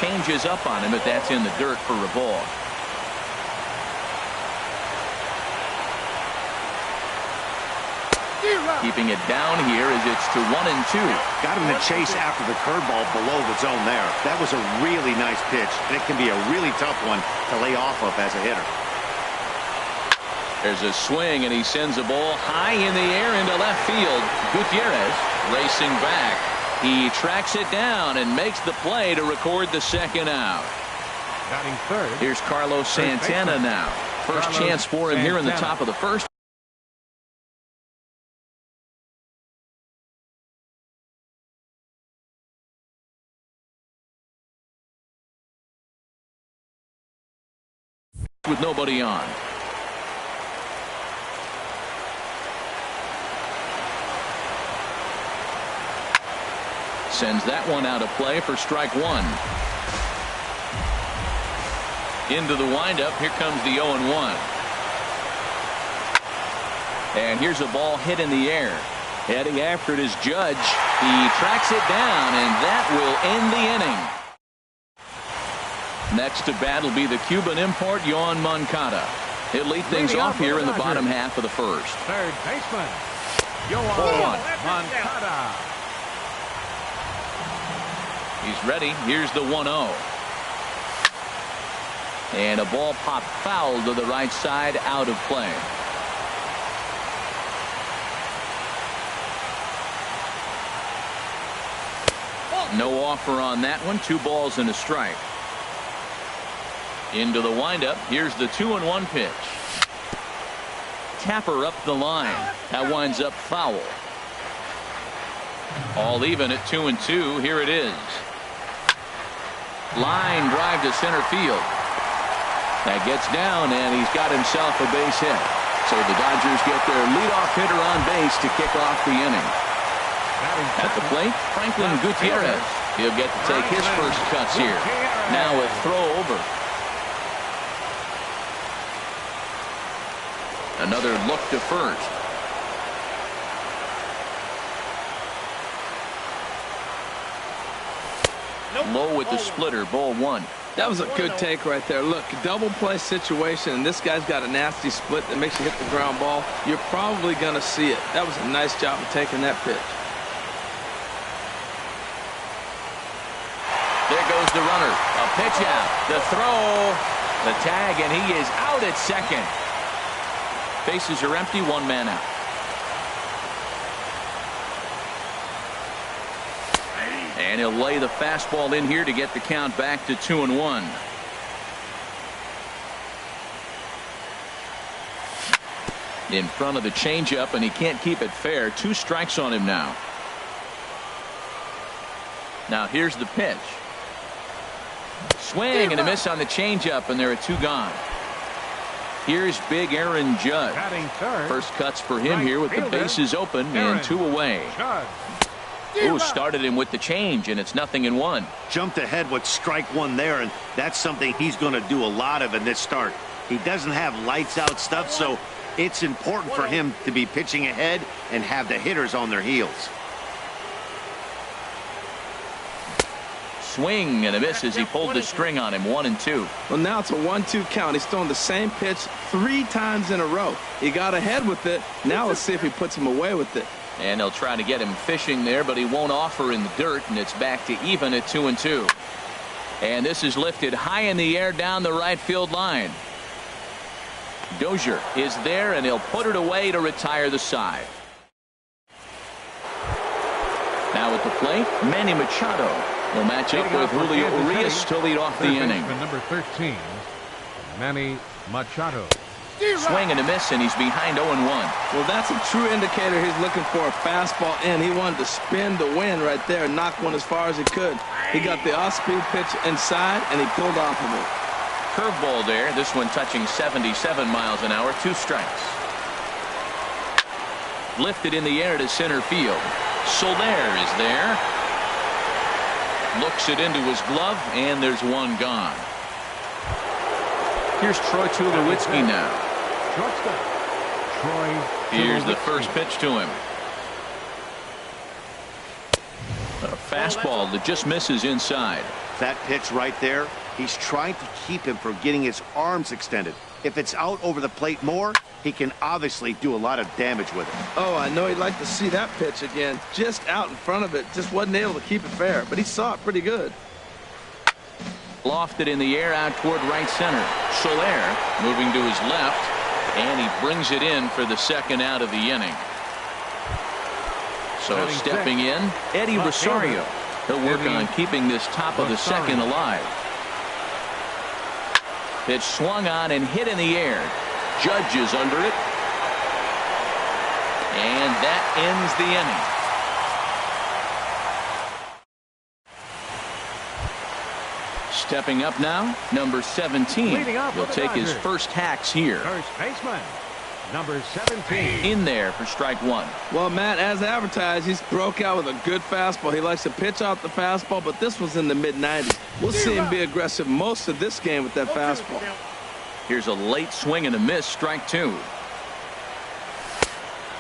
changes up on him, but that's in the dirt for a ball. Keeping it down here as it's to 1-2. Got him to chase after the curveball below the zone there. That was a really nice pitch, and it can be a really tough one to lay off of as a hitter. There's a swing, and he sends a ball high in the air into left field. Gutierrez racing back. He tracks it down and makes the play to record the second out. Batting third. Here's Carlos Santana now. First chance for him here in the top of the first. With nobody on. Sends that one out of play for strike one. Into the windup. Here comes the 0-1. And here's a ball hit in the air. Heading after it is Judge. He tracks it down, and that will end the inning. Next to bat will be the Cuban import, Yoan Moncada. He'll lead things off here in the bottom half of the first. Third baseman, Yoan Moncada. He's ready. Here's the 1-0. And a ball popped foul to the right side, out of play. No offer on that one. 2 balls and a strike. Into the windup. Here's the 2-1 pitch. Tapper up the line. That winds up foul. All even at 2-2. Here it is. Line drive to center field. That gets down, and he's got himself a base hit. So the Dodgers get their leadoff hitter on base to kick off the inning. At the plate, Franklin Gutierrez. He'll get to take his first cuts here. Now a throw over. Another look to first. Low with the splitter, ball 1. That was a good take right there. Look, double play situation, and this guy's got a nasty split that makes you hit the ground ball. You're probably going to see it. That was a nice job of taking that pitch. There goes the runner. A pitch out. The throw. The tag, and he is out at second. Bases are empty, 1 man out. And he'll lay the fastball in here to get the count back to 2-1. In front of the changeup, and he can't keep it fair. 2 strikes on him now. Now here's the pitch. Swing and a miss on the changeup, and there are 2 gone. Here's big Aaron Judge. First cuts for him here with the bases open and 2 away. Ooh, started him with the change, and it's 0-1. Jumped ahead with strike 1 there, and that's something he's going to do a lot of in this start. He doesn't have lights out stuff, so it's important for him to be pitching ahead and have the hitters on their heels. Swing and a miss as he pulled the string on him. 1-2. Well, now it's a 1-2 count. He's throwing the same pitch 3 times in a row. He got ahead with it. Now let's see if he puts him away with it. And they'll try to get him fishing there, but he won't offer in the dirt, and it's back to even at 2-2. And this is lifted high in the air down the right field line. Dozier is there, and he'll put it away to retire the side. Now at the plate, Manny Machado will match up with Julio Urias to lead off the inning. Number 13, Manny Machado. Swing and a miss, and he's behind 0-1. Well, that's a true indicator. He's looking for a fastball in. He wanted to spin the wind right there and knock one as far as he could. He got the off-speed pitch inside, and he pulled off of it. Curveball there. This one touching 77 miles an hour. 2 strikes. Lifted in the air to center field. Soler is there. Looks it into his glove, and there's 1 gone. Here's Troy Tulowitzki now. Here's the first pitch to him. A fastball that just misses inside. That pitch right there, he's trying to keep him from getting his arms extended. If it's out over the plate more, he can obviously do a lot of damage with it. Oh, I know he'd like to see that pitch again. Just out in front of it. Just wasn't able to keep it fair, but he saw it pretty good. Lofted in the air out toward right center. Soler moving to his left, and he brings it in for the second out of the inning. So stepping in, Eddie Rosario. He'll work on keeping this top of the second alive. Pitch swung on and hit in the air. Judge is under it. And that ends the inning. Stepping up now, number 17. He'll take his first hacks here. First baseman, number 17. In there for strike one. Well, Matt, as advertised, he's broke out with a good fastball. He likes to pitch out the fastball, but this was in the mid-90s. We'll see him be aggressive most of this game with that fastball. Here's a late swing and a miss, strike two.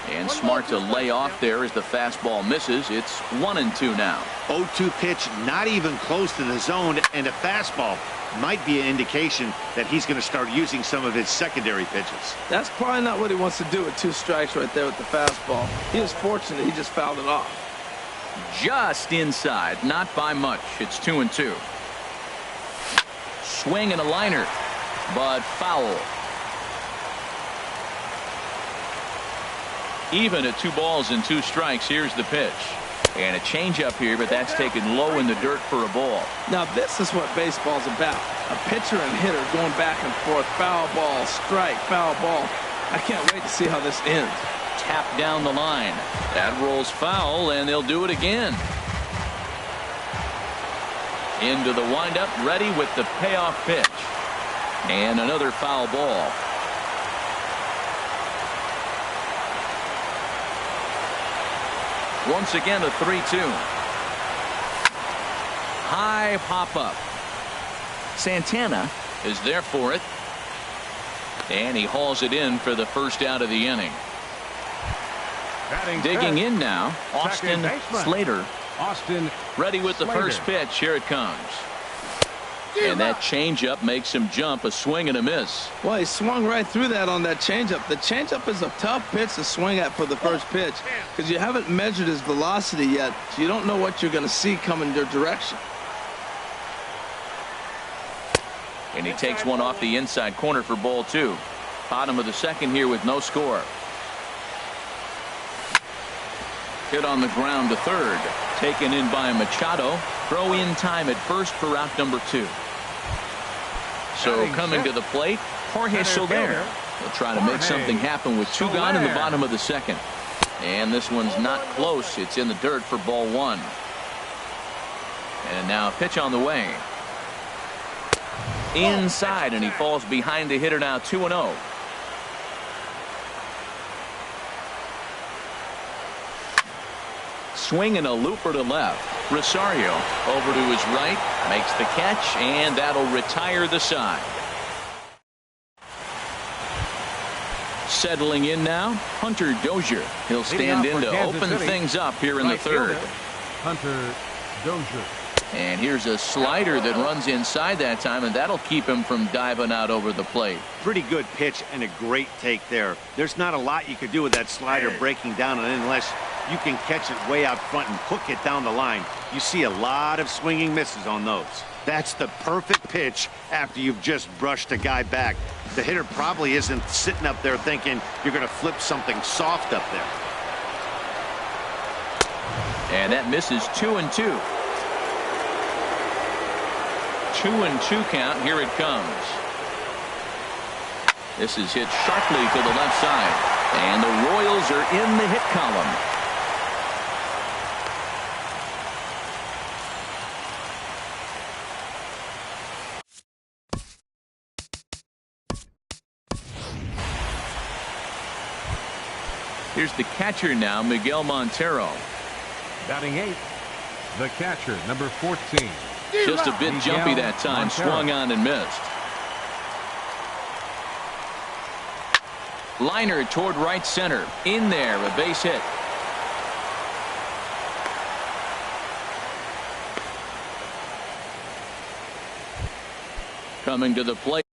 And smart to lay off there as the fastball misses. It's 1-2 now. 0-2 pitch, not even close to the zone, and a fastball might be an indication that he's going to start using some of his secondary pitches. That's probably not what he wants to do with 2 strikes right there with the fastball. He was fortunate he just fouled it off. Just inside, not by much. It's 2-2. Swing and a liner, but foul. Even at 2 balls and 2 strikes. Here's the pitch. And a changeup here, but that's taken low in the dirt for a ball. Now this is what baseball's about. A pitcher and hitter going back and forth. Foul ball, strike, foul ball. I can't wait to see how this ends. Tap down the line. That rolls foul, and they'll do it again. Into the windup, ready with the payoff pitch. And another foul ball. Once again, a 3-2. High pop up. Santana is there for it. And he hauls it in for the first out of the inning. Digging in now, Austin Slater. Austin ready with the first pitch. Here it comes. And that changeup makes him jump. A swing and a miss. Well, he swung right through that on that changeup. The changeup is a tough pitch to swing at for the first pitch because you haven't measured his velocity yet, so you don't know what you're going to see coming your direction. And he takes one off the inside corner for ball 2. Bottom of the second here with no score. Hit on the ground to third. Taken in by Machado. Throw in time at first for out number 2. So coming to the plate, Jorge Soler. He'll try to make something happen with 2 gone in the bottom of the second. And this one's not close. It's in the dirt for ball 1. And now a pitch on the way. Inside, and he falls behind the hitter now. 2-0. Swing and a looper to left. Rosario over to his right, makes the catch, and that'll retire the side. Settling in now, Hunter Dozier. He'll stand in to open things up here in the third. Hunter Dozier. And here's a slider that runs inside that time, and that'll keep him from diving out over the plate. Pretty good pitch and a great take there. There's not a lot you could do with that slider breaking down unless you can catch it way out front and hook it down the line. You see a lot of swinging misses on those. That's the perfect pitch after you've just brushed a guy back. The hitter probably isn't sitting up there thinking you're going to flip something soft up there. And that misses 2-2. 2-2 count. Here it comes. This is hit sharply to the left side. And the Royals are in the hit column. Here's the catcher now, Miguel Montero. Batting 8th, the catcher, number 14. Just a bit jumpy that time. Swung on and missed. Liner toward right center. In there, a base hit. coming to the plate.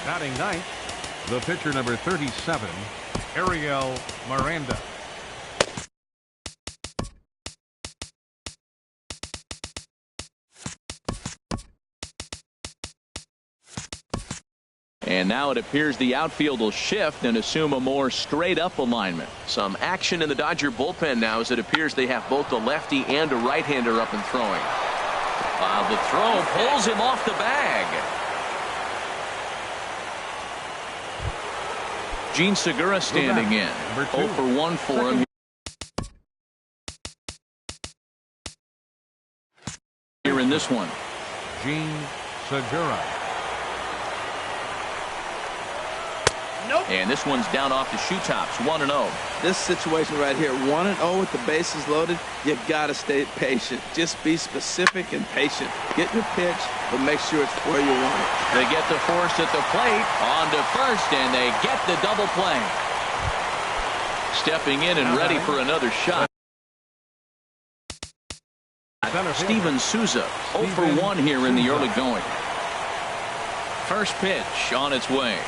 Batting ninth, the pitcher number 37, Ariel Miranda. And now it appears the outfield will shift and assume a more straight-up alignment. Some action in the Dodger bullpen now as it appears they have both a lefty and a right-hander up and throwing. The throw pulls him off the bag. Gene Segura standing in. 0 for 1 for him here in this one. Gene Segura. And this one's down off the shoe tops, 1-0. This situation right here, 1-0 with the bases loaded, you gotta stay patient. Just be specific and patient. Get your pitch, but make sure it's where you want it. They get the force at the plate, on to first, and they get the double play. Stepping in and ready for another shot. Steven Souza, 0 for 1 here in the early going. First pitch on its way.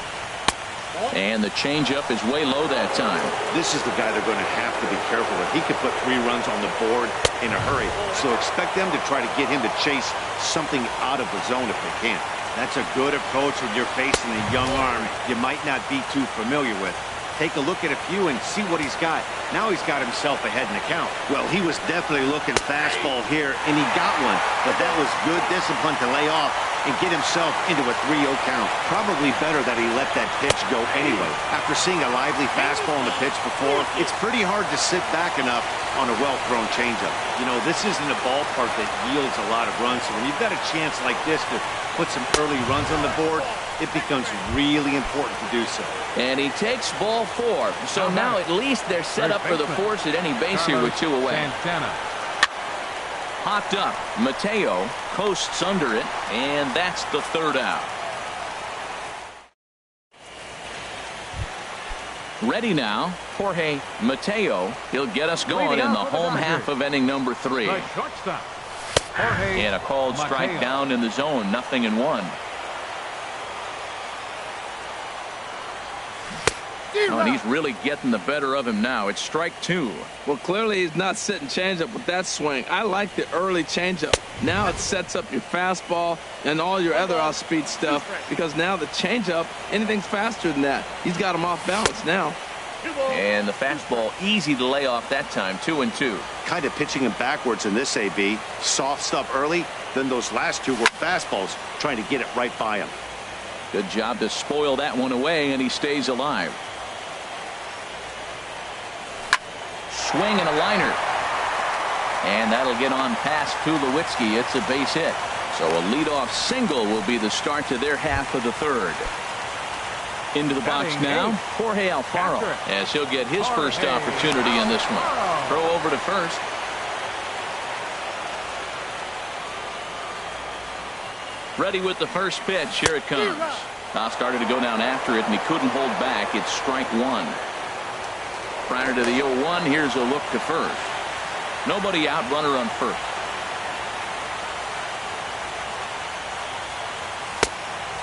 And the changeup is way low that time. This is the guy they're going to have to be careful with. He could put 3 runs on the board in a hurry. So expect them to try to get him to chase something out of the zone if they can. That's a good approach when you're facing a young arm you might not be too familiar with. Take a look at a few and see what he's got. Now he's got himself ahead in the count. Well, he was definitely looking fastball here, and he got one. But that was good discipline to lay off and get himself into a 3-0 count. Probably better that he let that pitch go anyway. After seeing a lively fastball on the pitch before, it's pretty hard to sit back enough on a well-thrown changeup. You know, this isn't a ballpark that yields a lot of runs, so when you've got a chance like this to put some early runs on the board, it becomes really important to do so. And he takes ball 4. So now at least they're set up for the force at any base here with 2 away. Santana. Hopped up. Mateo coasts under it, and that's the 3rd out. Ready now, Jorge Mateo. He'll get us going in the home half of inning number 3. The shortstop, Jorge And a called strike Mateo. down in the zone, 0-1. Oh, and he's really getting the better of him now. It's strike 2. Well, clearly he's not sitting changeup with that swing. I like the early changeup. Now it sets up your fastball and all your other off-speed stuff because now the changeup, anything's faster than that. He's got him off balance now. And the fastball easy to lay off that time, 2-2. Kind of pitching him backwards in this AB. Soft stuff early, then those last 2 were fastballs, trying to get it right by him. Good job to spoil that one away, and he stays alive. Swing and a liner. And that'll get on past Tulowitzki. It's a base hit. So a leadoff single will be the start to their half of the 3rd. Into the box now, Jorge Alfaro, as he'll get his first opportunity in this one. Throw over to first. Ready with the first pitch. Here it comes. Started to go down after it, and he couldn't hold back. It's strike 1. Prior to the 0-1, here's a look to first. Nobody out, runner on first.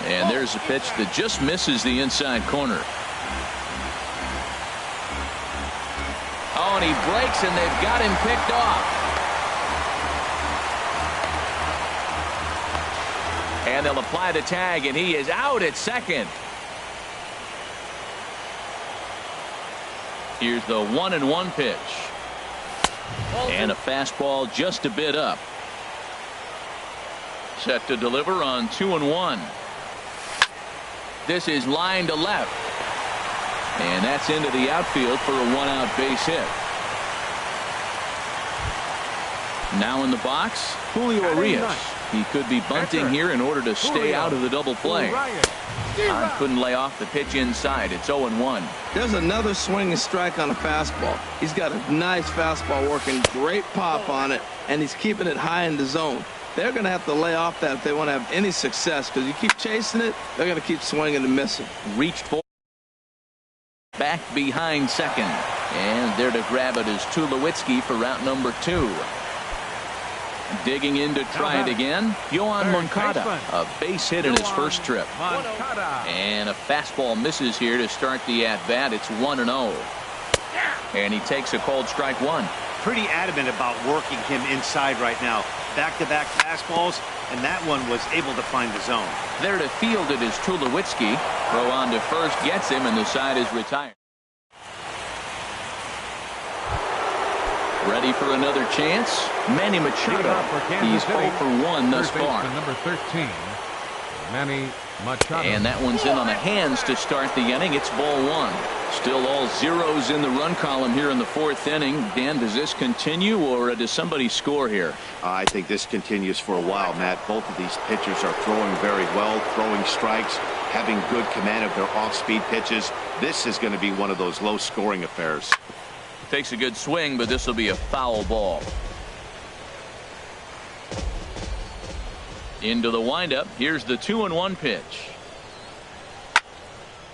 And there's a pitch that just misses the inside corner. Oh, and he breaks, and they've got him picked off. And they'll apply the tag, and he is out at second. Here's the 1-1 pitch. And a fastball just a bit up. Set to deliver on 2-1. This is line to left. And that's into the outfield for a 1-out base hit. Now in the box, Julio Urias. He could be bunting here in order to stay out of the double play. Couldn't lay off the pitch inside. It's 0-1. There's another swing and strike on a fastball. He's got a nice fastball working, great pop on it, and he's keeping it high in the zone. They're going to have to lay off that if they want to have any success, because you keep chasing it, they're going to keep swinging and missing. Reached for. Back behind second. And there to grab it is Tulowitzki for route number 2. Digging in to try it again, Yohan Moncada, a base hit in his first trip. And a fastball misses here to start the at-bat. It's 1-0. And he takes a called strike one. Pretty adamant about working him inside right now. Back-to-back fastballs, and that one was able to find the zone. There to field it is Tulowitzki. Throw on to first gets him, and the side is retired. Ready for another chance? Manny Machado. He's 0 for 1 thus far. Number 13, Manny Machado. And that one's in on the hands to start the inning. It's ball one. Still all zeros in the run column here in the fourth inning. Dan, does this continue, or does somebody score here? I think this continues for a while, Matt. Both of these pitchers are throwing very well, throwing strikes, having good command of their off-speed pitches. This is going to be one of those low-scoring affairs. Takes a good swing, but this will be a foul ball. Into the windup. Here's the 2-1 pitch.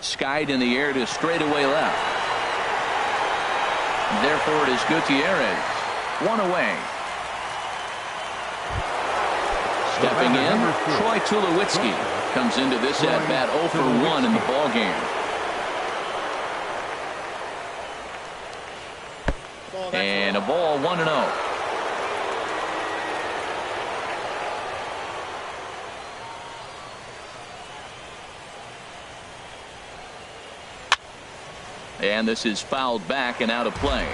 Skied in the air to straightaway left. Therefore, it is Gutierrez. One away. Stepping in, Troy Tulowitzki comes into this at-bat 0 for 1 in the ballgame. And a ball, 1-0. And this is fouled back and out of play.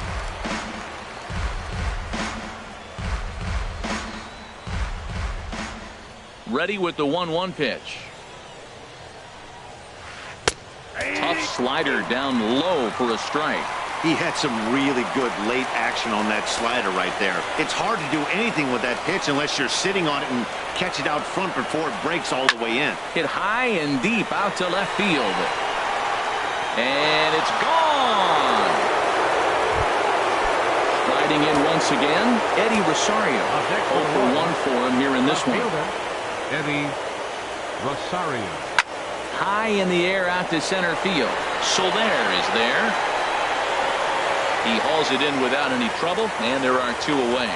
Ready with the 1-1 pitch. Tough slider down low for a strike. He had some really good late action on that slider right there. It's hard to do anything with that pitch unless you're sitting on it and catch it out front before it breaks all the way in. Hit high and deep out to left field. And it's gone. Striding in once again, Eddie Rosario. 0 for 1 for him here in this one. Eddie Rosario. High in the air out to center field. Soler is there. He hauls it in without any trouble, and there are two away.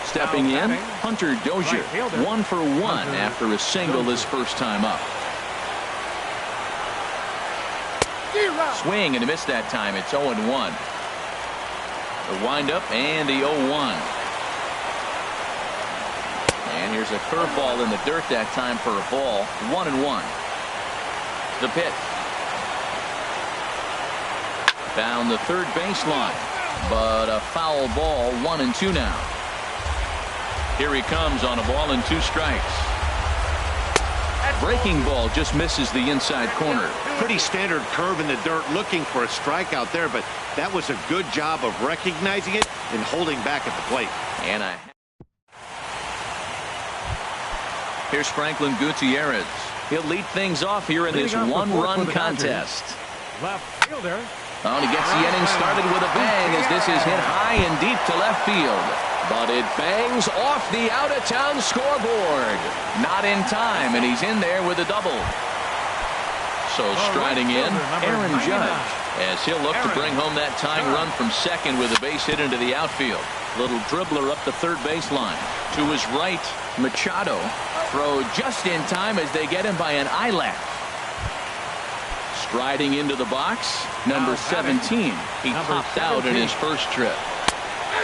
Stepping in, Hunter Dozier, 1 for 1 after a single his first time up. Swing and a miss that time. It's 0-1. The windup and the 0-1. And here's a curveball in the dirt that time for a ball. 1-1. The pitch. Down the third baseline, but a foul ball. 1-2 now. Here he comes on a ball and 2 strikes. Breaking ball just misses the inside corner. Pretty standard curve in the dirt, looking for a strikeout there, but that was a good job of recognizing it and holding back at the plate. And here's Franklin Gutierrez. He'll lead things off here in this one-run contest. Left fielder. Oh, and he gets the inning started with a bang as this is hit high and deep to left field. But it bangs off the out-of-town scoreboard. Not in time, and he's in there with a double. So striding in, Aaron Judge, as he'll look to bring home that tying run from second with a base hit into the outfield. Little dribbler up the third baseline. To his right, Machado. Throw just in time as they get him by an eyelash. Striding into the box, number 17. He popped out in his first trip.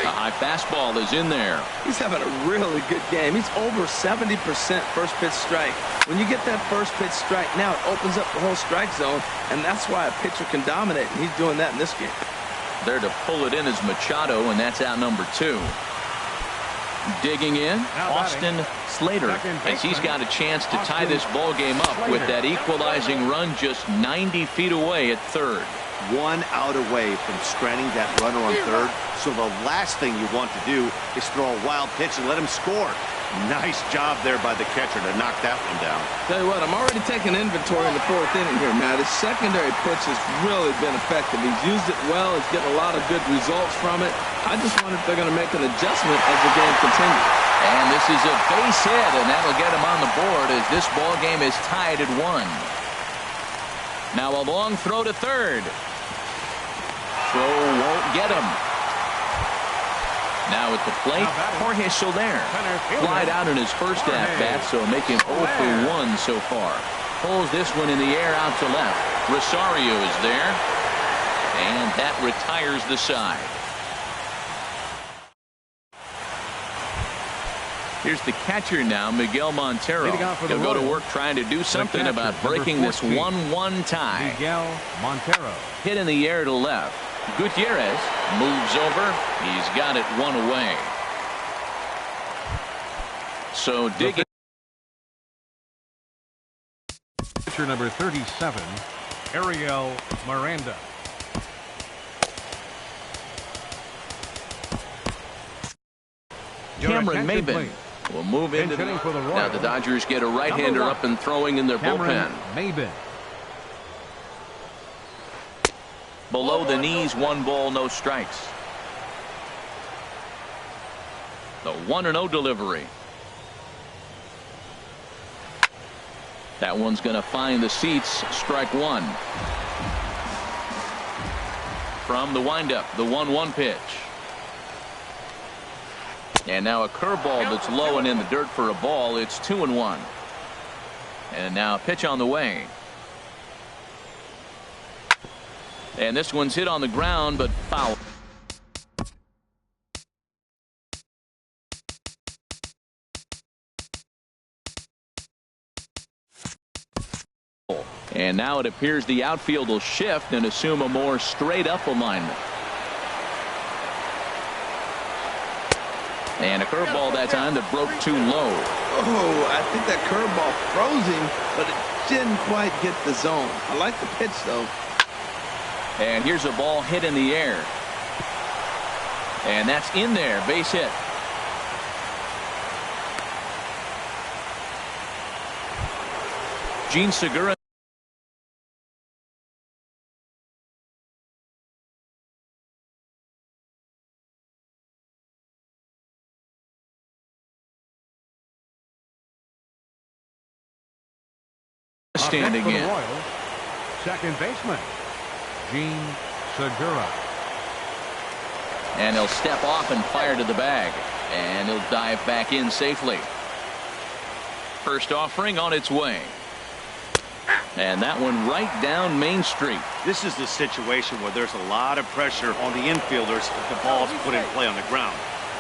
A high fastball is in there. He's having a really good game. He's over 70% first pitch strike. When you get that first pitch strike, now it opens up the whole strike zone, and that's why a pitcher can dominate, and he's doing that in this game. There to pull it in is Machado, and that's out number 2. Digging in, Austin Slater, as he's got a chance to tie this ball game up with that equalizing run just 90 feet away at third. 1 out away from stranding that runner on third, so the last thing you want to do is throw a wild pitch and let him score. Nice job there by the catcher to knock that one down. Tell you what, I'm already taking inventory in the fourth inning here, Matt. His secondary pitch has really been effective. He's used it well. He's getting a lot of good results from it. I just wonder if they're going to make an adjustment as the game continues. And this is a base hit, and that'll get him on the board as this ball game is tied at 1. Now a long throw to third. Throw won't get him. Now at the plate, Jorge Soler. Flied out in his first at-bat, so making 0 for 1 so far. Pulls this one in the air out to left. Rosario is there. And that retires the side. Here's the catcher now, Miguel Montero. He'll go to work trying to do something about breaking this 1-1 tie. Miguel Montero. Hit in the air to left. Gutierrez moves over. He's got it one away. So digging. Pitcher number 37, Ariel Miranda. Cameron Maben will move into now the Dodgers get a right-hander up and throwing in their bullpen. Maben. Below the knees, 1 ball, no strikes. The 1-0 delivery. That one's going to find the seats. Strike 1. From the windup, the 1-1 pitch. And now a curveball that's low and in the dirt for a ball. It's 2-1. And now a pitch on the way. And this one's hit on the ground, but foul. And now it appears the outfield will shift and assume a more straight-up alignment. And a curveball that time that broke too low. Oh, I think that curveball froze him, but it didn't quite get the zone. I like the pitch, though. And here's a ball hit in the air. And that's in there. Base hit. Gene Segura. Standing in. Royals, second baseman, Gene Segura. And he'll step off and fire to the bag. And he'll dive back in safely. First offering on its way. And that one right down Main Street. This is the situation where there's a lot of pressure on the infielders if the ball's put in play on the ground.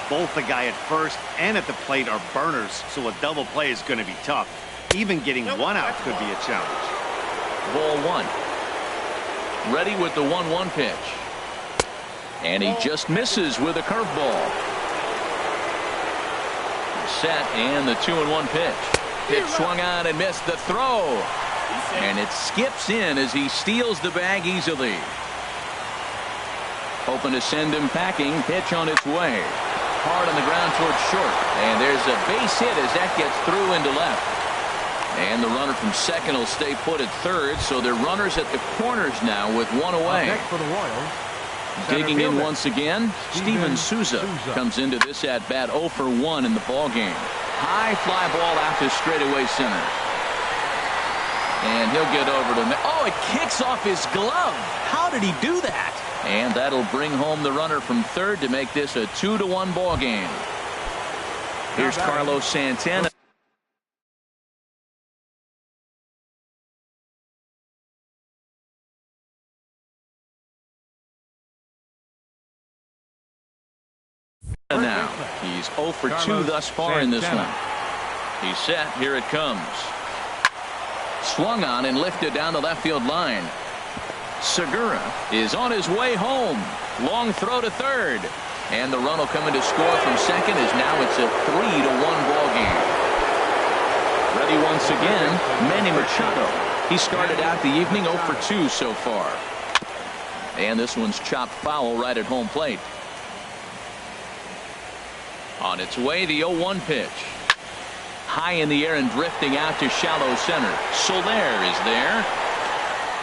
Both the guy at first and at the plate are burners, so a double play is going to be tough. Even getting 1 out could be a challenge. Ball 1. Ready with the 1-1 pitch. And he just misses with a curveball. Set and the 2-1 pitch. Pitch swung on and missed the throw. And it skips in as he steals the bag easily. Hoping to send him packing. Pitch on its way. Hard on the ground towards short. And there's a base hit as that gets through into left. And the runner from second will stay put at third, so they're runners at the corners now with 1 away. Next for the Royals, digging in once again, Steven Souza comes into this at bat 0 for 1 in the ball game. High fly ball out to straightaway center. And he'll get over to it kicks off his glove. How did he do that? And that'll bring home the runner from third to make this a 2-1 ball game. Here's Carlos Santana. Now he's 0 for 2 thus far in this one. He's set. Here it comes. Swung on and lifted down the left field line. Segura is on his way home. Long throw to third. And the run will come in to score from second as now it's a 3-1 ball game. Ready once again, Manny Machado. He started out the evening 0 for 2 so far. And this one's chopped foul right at home plate. On its way, the 0-1 pitch. High in the air and drifting out to shallow center. Soler is there.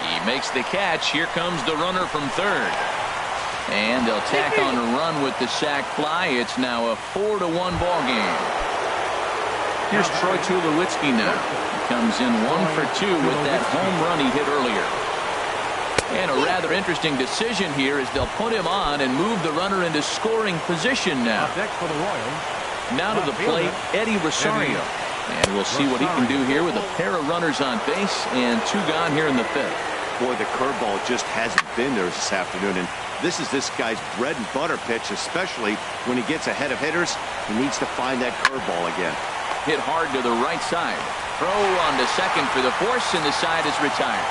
He makes the catch. Here comes the runner from third. And they'll tack on a run with the sac fly. It's now a 4-1 ball game. Here's Troy Tulowitzki now. He comes in 1 for 2 with that home run he hit earlier. And a rather interesting decision here is they'll put him on and move the runner into scoring position now. Up next for the Royals. Now to the plate, Eddie Rosario. And we'll see what he can do here with a pair of runners on base and 2 gone here in the 5th. Boy, the curveball just hasn't been there this afternoon, and this is this guy's bread and butter pitch, especially when he gets ahead of hitters. He needs to find that curveball again. Hit hard to the right side. Throw on to second for the force, and the side is retired.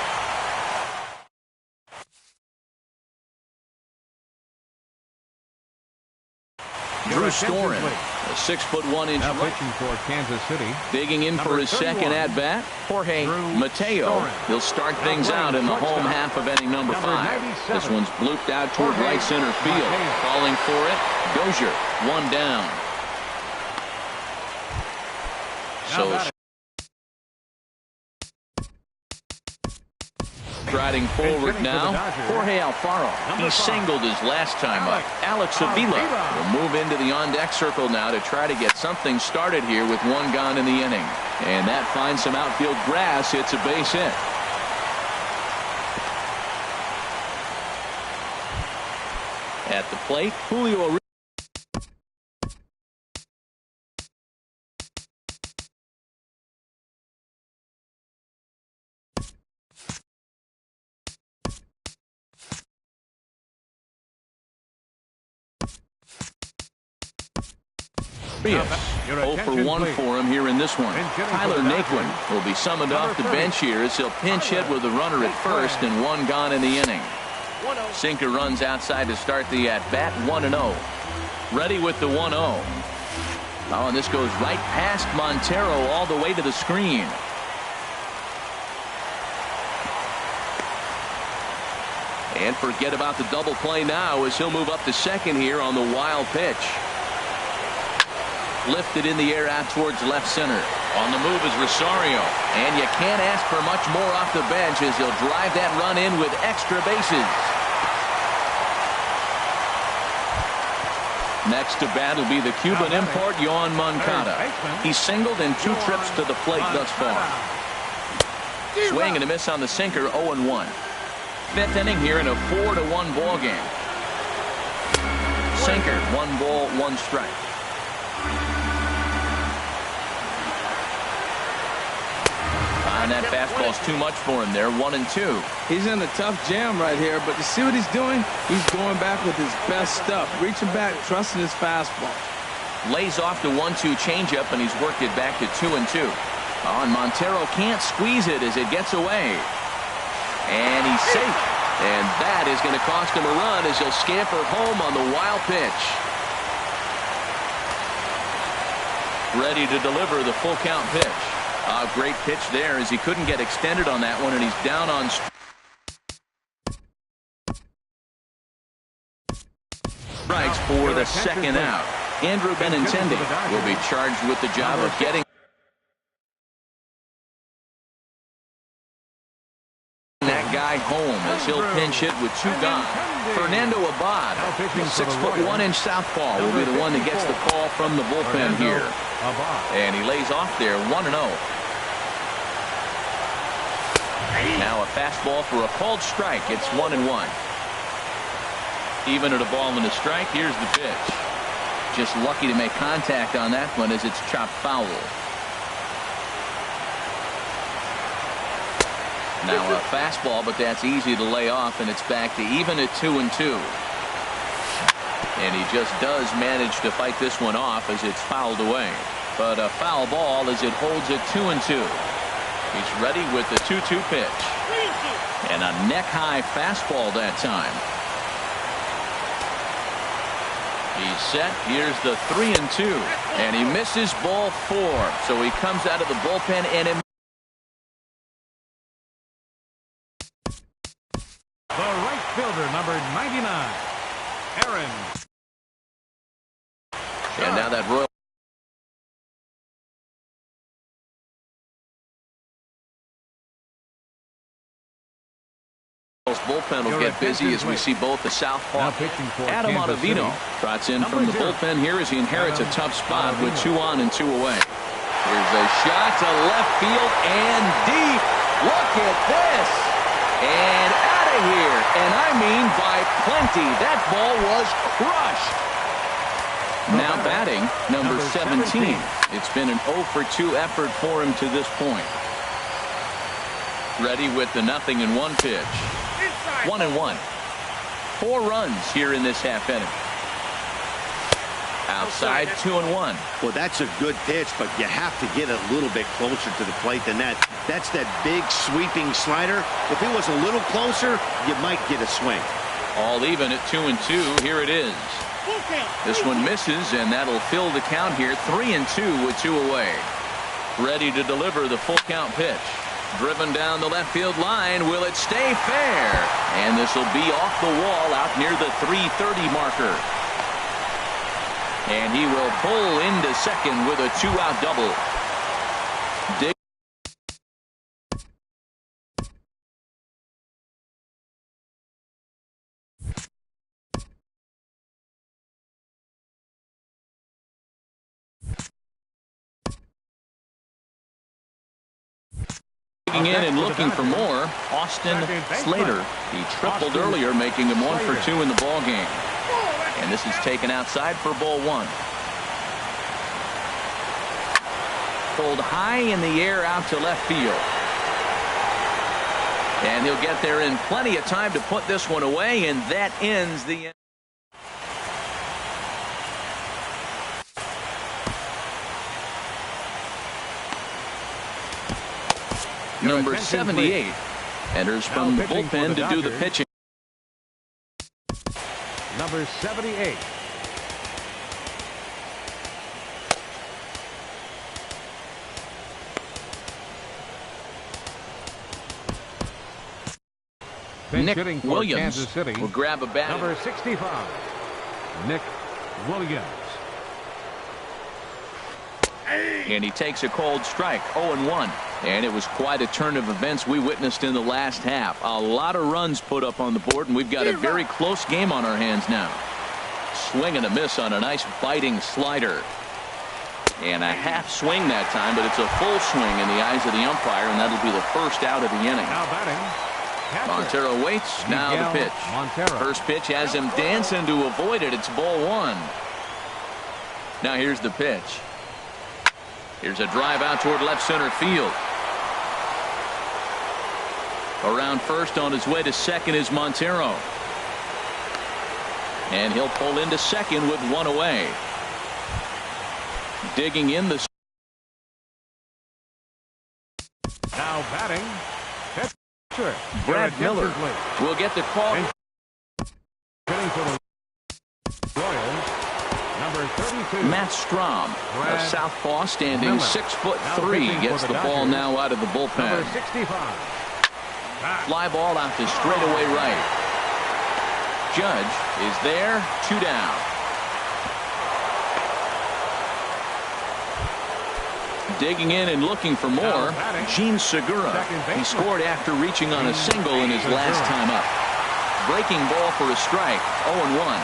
Drew Storen, a 6'1" Now right. pitching for Kansas City. Digging in for his second at-bat, Jorge Mateo. He'll start things out in the home half of inning number 5. This one's blooped out toward right center field. Falling for it, Dozier, 1 down. So striding forward now, Jorge Alfaro. He singled his last time up. Alex Avila will move into the on-deck circle now to try to get something started here with 1 gone in the inning. And that finds some outfield grass. It's a base hit. At the plate, Julio. Frias. 0 for 1 for him here in this one. Tyler Naquin will be summoned off the bench here as he'll pinch hit with the runner at first and 1 gone in the inning. Sinker runs outside to start the at-bat, 1-0. Ready with the 1-0. Oh, and this goes right past Montero all the way to the screen. And forget about the double play now as he'll move up to second here on the wild pitch. Lifted in the air out towards left center. On the move is Rosario. And you can't ask for much more off the bench as he'll drive that run in with extra bases. Next to bat will be the Cuban import, Yoan Moncada. He's singled in 2 trips to the plate thus far. Swing and a miss on the sinker, 0-1. 5th inning here in a 4-1 ball game. Sinker, 1 ball, 1 strike. And that fastball's too much for him there, 1-2. He's in a tough jam right here, but you see what he's doing? He's going back with his best stuff, reaching back, trusting his fastball. Lays off the 1-2 changeup, and he's worked it back to 2-2. Oh, and Montero can't squeeze it as it gets away. And he's safe. And that is going to cost him a run as he'll scamper home on the wild pitch. Ready to deliver the full count pitch. A great pitch there as he couldn't get extended on that one, and he's down on strikes for the second out. Andrew Benintendi will be charged with the job of getting that guy home as he'll pinch hit with 2 gone. Fernando Abad, the 6'1" southpaw, will be the one that gets the call from the bullpen here. And he lays off there, 1-0. Now a fastball for a called strike. It's 1-1. Even at a ball and a strike, here's the pitch. Just lucky to make contact on that one as it's chopped foul. Now a fastball, but that's easy to lay off, and it's back to even at 2-2. And he just does manage to fight this one off as it's fouled away. But a foul ball as it holds at 2-2. He's ready with the 2-2 pitch. And a neck-high fastball that time. He's set. Here's the 3-2. And he misses ball 4. So he comes out of the bullpen and the right fielder, number 99, Aaron. And now that Royal bullpen will get busy as we see both the southpaw Adam Ottavino trots in from the bullpen here as he inherits a tough spot with 2 on and 2 away. Here's a shot to left field and deep. Look at this. And out of away here, and I mean by plenty. That ball was crushed. Now batting, number 17. It's been an 0 for 2 effort for him to this point. Ready with the 0-1 pitch. 1-1. 4 runs here in this half inning. Outside, 2-1. Well, that's a good pitch, but you have to get a little bit closer to the plate than that. That's that big sweeping slider. If it was a little closer, you might get a swing. All even at 2-2. Here it is. This one misses, and that'll fill the count here. 3-2 with 2 away. Ready to deliver the full count pitch. Driven down the left field line. Will it stay fair? And this will be off the wall out near the 330 marker. And he will pull into second with a 2-out double. In and looking for more, Austin Slater. He tripled earlier, making him 1 for 2 in the ball game. And this is taken outside for ball 1. Pulled high in the air out to left field. And he'll get there in plenty of time to put this one away, and that ends the Number 78 enters from the bullpen to do the pitching. Number 78. Nick Williams will grab a bat. Number 65. Nick Williams. And he takes a cold strike. 0-1. And it was quite a turn of events we witnessed in the last half. A lot of runs put up on the board, and we've got a very close game on our hands now. Swing and a miss on a nice biting slider. And a half swing that time, but it's a full swing in the eyes of the umpire, and that'll be the first out of the inning. Now batting. Montero waits. Now the pitch. Montero. First pitch has him dancing to avoid it. It's ball 1. Now here's the pitch. Here's a drive out toward left center field. Around first, on his way to second is Montero. And he'll pull into second with 1 away. Digging in the... Now batting. Pitcher. Brad Miller will get the call. Hitting for the Royals. Number 32. Matt Strom, a southpaw standing 6'3", gets the ball now out of the bullpen. Number 65. Fly ball out to straightaway right. Judge is there, 2 down. Digging in and looking for more, Gene Segura. He scored after reaching on a single in his last time up. Breaking ball for a strike, 0-1.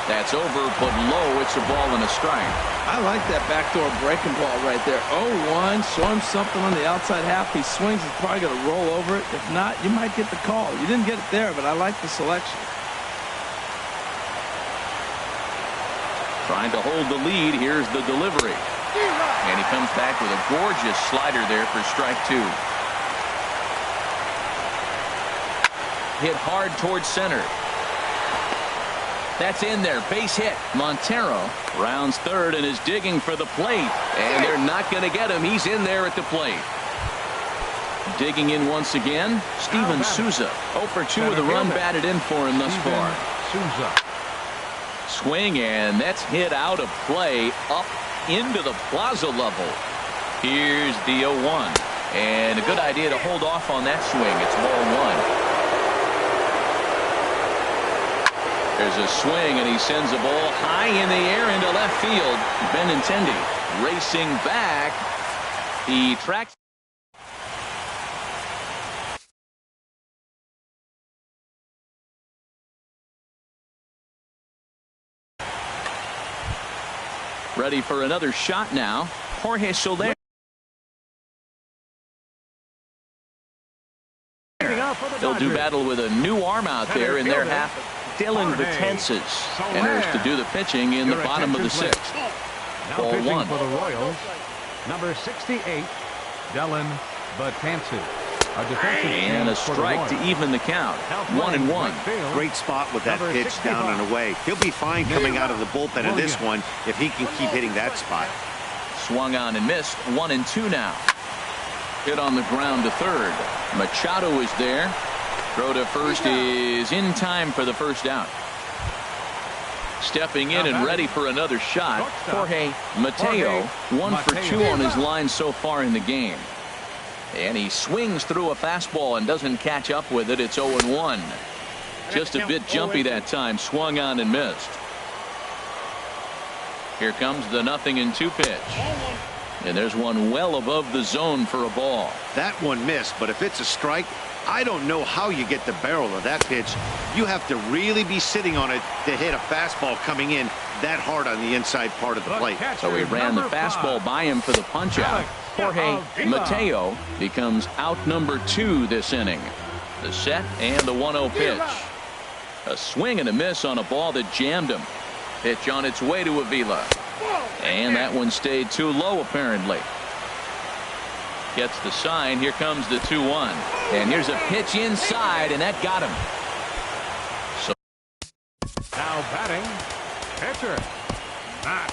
That's over, but low. It's a ball and a strike. I like that backdoor breaking ball right there. 0-1. Show him something on the outside half. He swings. He's probably going to roll over it. If not, you might get the call. You didn't get it there, but I like the selection. Trying to hold the lead. Here's the delivery. And he comes back with a gorgeous slider there for strike 2. Hit hard towards center. That's in there. Base hit. Montero rounds third and is digging for the plate. And they're not going to get him. He's in there at the plate. Digging in once again, Steven Souza. 0 for 2 with a run batted in for him thus far. Souza. Swing, and that's hit out of play up into the plaza level. Here's the 0-1. And a good idea to hold off on that swing. It's ball 1. There's a swing, and he sends a ball high in the air into left field. Benintendi racing back. He tracks. Ready for another shot now. Jorge Soler. Up. do battle with a new arm out there in their half. Dylan Betances enters to do the pitching in the bottom of the sixth. Ball one. For the Royals, number 68, Dylan Betances. And a strike to even the count. 1-1. Great spot with that pitch down and away. He'll be fine coming out of the bullpen in this one if he can keep hitting that spot. Swung on and missed. 1-2 now. Hit on the ground to third. Machado is there. Throw to first is in time for the first out. Stepping in and ready for another shot, Jorge Mateo. 1 for 2 on his line so far in the game. And he swings through a fastball and doesn't catch up with it. It's 0-1. Just a bit jumpy that time. Swung on and missed. Here comes the 0-2 pitch. And there's one well above the zone for a ball. That one missed, but if it's a strike, I don't know how you get the barrel of that pitch. You have to really be sitting on it to hit a fastball coming in that hard on the inside part of the plate. So he ran the fastball by him for the punch out. Jorge Mateo becomes out number 2 this inning. The set and the 1-0 pitch. A swing and a miss on a ball that jammed him. Pitch on its way to Avila. And that one stayed too low apparently. Gets the sign. Here comes the 2-1. And here's a pitch inside, and that got him. So now batting, pitcher, Matt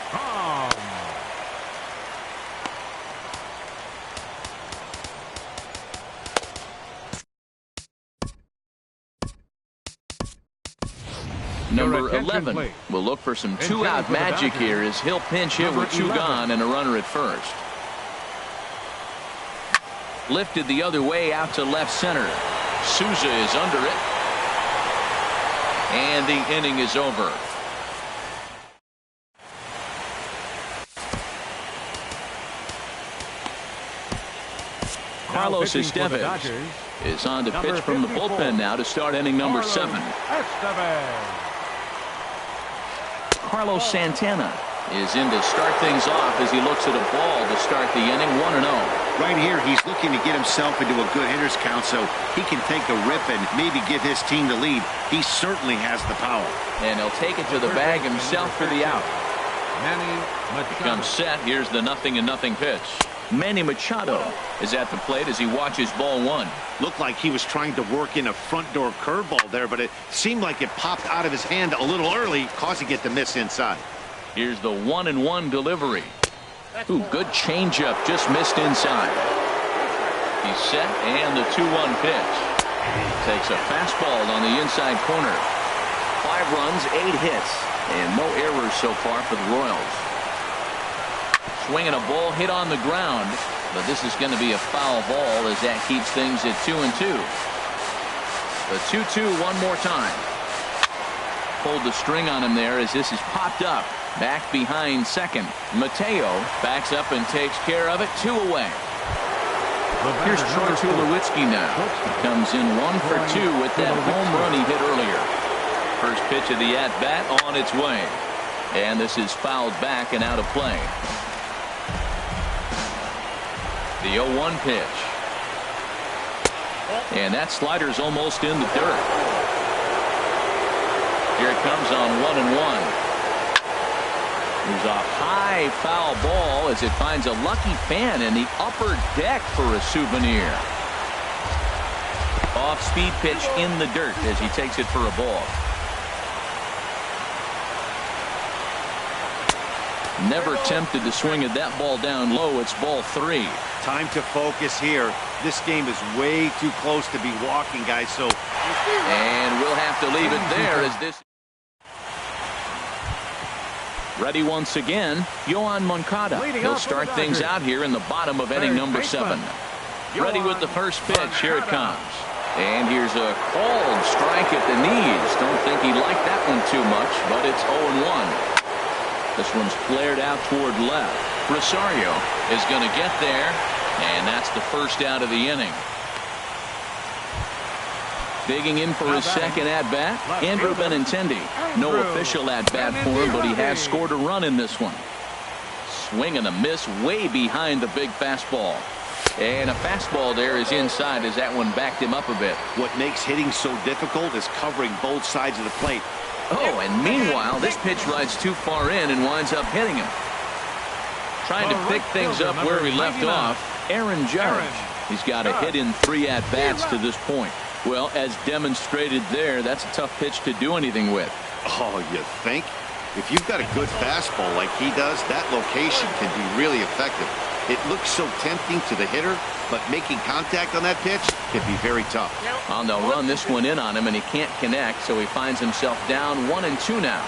Strom. Number 11 will look for some 2-out magic here as he'll pinch hit with 2 gone and a runner at first. Lifted the other way out to left center. Souza is under it. And the inning is over. Carlos Estevez is on to pitch from the bullpen now to start inning number 7. Carlos Santana is in to start things off as he looks at a ball to start the inning. 1-0. Right here, he's looking to get himself into a good hitter's count so he can take a rip and maybe give his team the lead. He certainly has the power. And he'll take it to the bag himself for the out. Comes set. Here's the 0-0 pitch. Manny Machado is at the plate as he watches ball 1. Looked like he was trying to work in a front door curveball there, but it seemed like it popped out of his hand a little early, causing it to miss inside. Here's the 1-1 delivery. Ooh, good changeup, just missed inside. He's set, and the 2-1 pitch. Takes a fastball on the inside corner. 5 runs, 8 hits, and no errors so far for the Royals. Swinging a ball hit on the ground, but this is going to be a foul ball as that keeps things at 2-2. The 2-2 one more time. Pulled the string on him there as this is popped up. Back behind second. Mateo backs up and takes care of it. 2 away. Here's Troy Tulowitzki now. He comes in 1 for 2 with that home run he hit earlier. First pitch of the at-bat on its way. And this is fouled back and out of play. The 0-1 pitch. And that slider's almost in the dirt. Here it comes on 1-1. There's a high foul ball as it finds a lucky fan in the upper deck for a souvenir. Off-speed pitch in the dirt as he takes it for a ball. Never tempted to swing at that ball down low. It's ball 3. Time to focus here. This game is way too close to be walking, guys. So, and we'll have to leave it there as this. Ready once again, Yohan Moncada. He'll start things out here in the bottom of inning number 7. Ready with the first pitch. Here it comes. And here's a called strike at the knees. Don't think he liked that one too much, but it's 0-1. This one's flared out toward left. Rosario is going to get there, and that's the first out of the inning. Digging in for his second at-bat, Andrew Benintendi. No official at-bat for him, but he has scored a run in this one. Swing and a miss way behind the big fastball. And a fastball there is inside as that one backed him up a bit. What makes hitting so difficult is covering both sides of the plate. Oh, and meanwhile, this pitch rides too far in and winds up hitting him. Trying to pick things up where we left off, Aaron Judge. He's got a hit in 3 at-bats to this point. Well, as demonstrated there, that's a tough pitch to do anything with. Oh, you think? If you've got a good fastball like he does, that location can be really effective. It looks so tempting to the hitter, but making contact on that pitch can be very tough. And they'll run this one in on him, and he can't connect, so he finds himself down 1-2 now.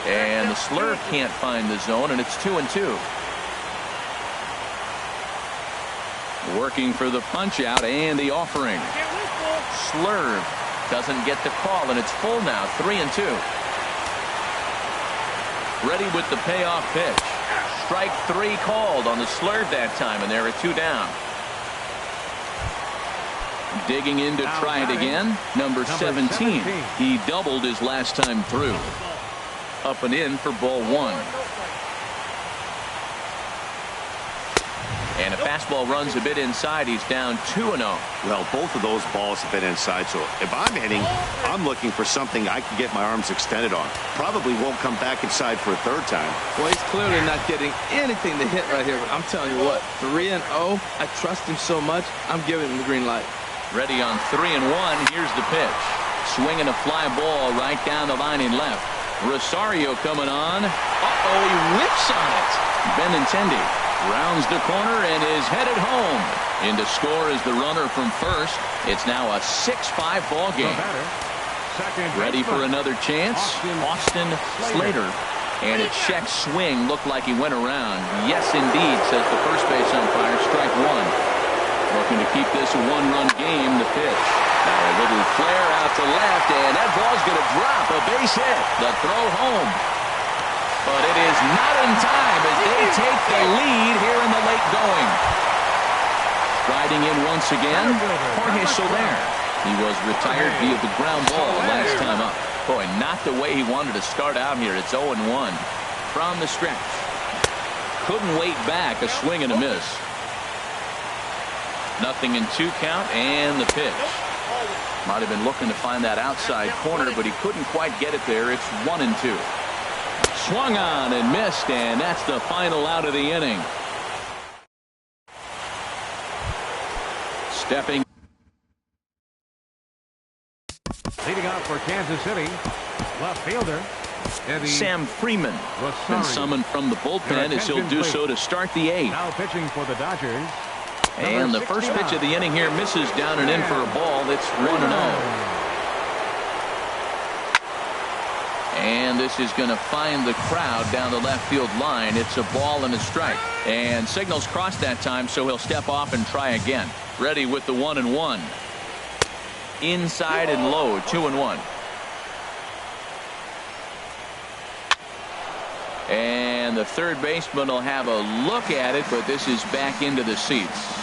And the slurve can't find the zone, and it's 2-2. Working for the punch out and the offering. Slurve doesn't get the call, and it's full now, 3-2. Ready with the payoff pitch. Strike 3 called on the slurve that time, and there are 2 down. Digging in to try it again. Number 17. He doubled his last time through. Up and in for ball 1. And a fastball runs a bit inside. He's down 2-0. Well, both of those balls have been inside, so if I'm hitting, I'm looking for something I can get my arms extended on. Probably won't come back inside for a 3rd time. Well, he's clearly not getting anything to hit right here, but I'm telling you what, 3-0, I trust him so much, I'm giving him the green light. Ready on 3-1. Here's the pitch. Swinging a fly ball right down the line in left. Rosario coming on. Uh-oh, he whips on it. Benintendi rounds the corner and is headed home. In to score is the runner from first. It's now a 6-5 ball game. Ready for another chance. Austin Slater. And a check swing looked like he went around. Yes, indeed, says the first base umpire. Strike 1. Looking to keep this a 1-run game. The pitch. Now a little flare out to left, and that ball's going to drop. A base hit. The throw home. But it is not in time as they take the lead here in the late going. Striding in once again, Jorge Soler. He was retired via the ground ball last time up. Boy, not the way he wanted to start out here. It's 0-1 from the stretch. Couldn't wait back. A swing and a miss. 0-2 count, and the pitch. Might have been looking to find that outside corner, but he couldn't quite get it there. It's 1-2. Swung on and missed, and that's the final out of the inning. Stepping. Leading out for Kansas City, left fielder Sam Freeman been summoned from the bullpen as he'll do so to start the 8th. Now pitching for the Dodgers. And the first pitch of the inning here misses down and in for a ball. It's 1-0. And this is going to find the crowd down the left field line. It's a ball and a strike. And signals crossed that time, so he'll step off and try again. Ready with the 1-1. Inside and low, 2-1. And the third baseman will have a look at it, but this is back into the seats.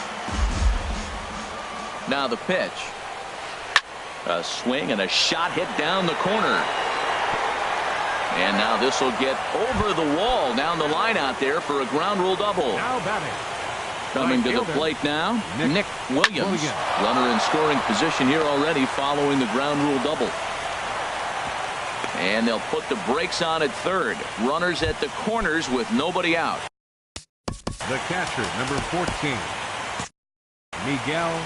Now the pitch. A swing and a shot hit down the corner. And now this will get over the wall down the line out there for a ground rule double. Now batting. Coming to the plate now, Nick Williams. Runner in scoring position here already following the ground rule double. And they'll put the brakes on at third. Runners at the corners with nobody out. The catcher, number 14, Miguel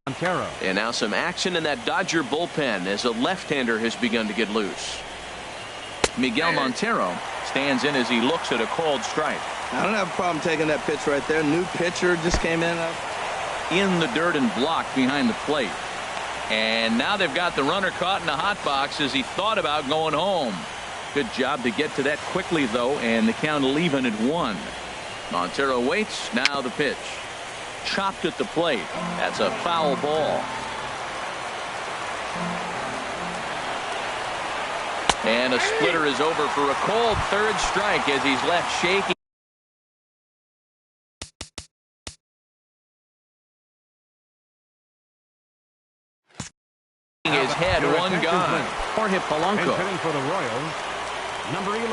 Montero. And now some action in that Dodger bullpen as a left-hander has begun to get loose. Miguel Montero stands in as he looks at a called strike. I don't have a problem taking that pitch right there. New pitcher just came in. In the dirt and blocked behind the plate. And now they've got the runner caught in the hot box as he thought about going home. Good job to get to that quickly, though, and the count will even at 1. Montero waits. Now the pitch. Chopped at the plate. That's a foul ball. And a splitter is over for a cold third strike as he's left shaking. His head, one gone. Jorge Polanco. And hitting for the Royals, number 11,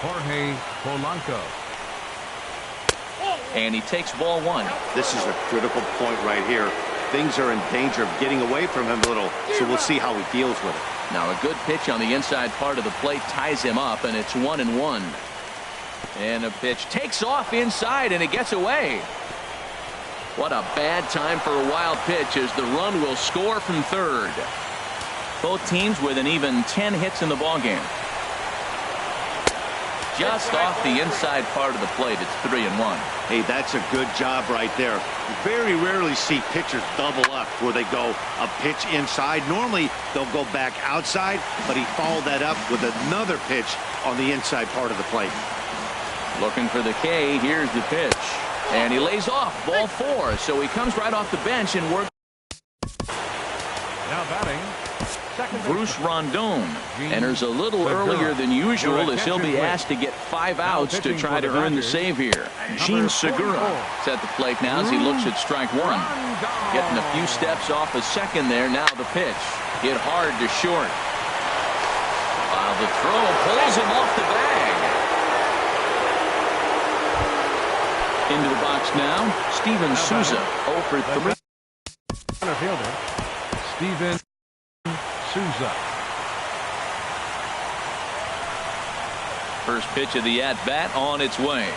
Jorge Polanco. And he takes ball 1. This is a critical point right here. Things are in danger of getting away from him a little, so we'll see how he deals with it. Now a good pitch on the inside part of the plate ties him up, and it's 1-1. And a pitch takes off inside, and it gets away. What a bad time for a wild pitch as the run will score from third. Both teams with an even 10 hits in the ballgame. Just off the inside part of the plate, it's 3-1. Hey, that's a good job right there. You very rarely see pitchers double up where they go a pitch inside. Normally, they'll go back outside, but he followed that up with another pitch on the inside part of the plate. Looking for the K. Here's the pitch. And he lays off ball 4. So he comes right off the bench and works. Now batting, Bruce Rondon enters a little earlier than usual as he'll be asked to get 5 outs to try to earn the save here. Gene Segura is at the plate now as he looks at strike 1. Getting a few steps off a second there. Now the pitch. Hit hard to short. While the throw pulls him off the bag. Into the box now, Steven Souza, 0 for 3. Center fielder, Steven Souza. First pitch of the at-bat on its way.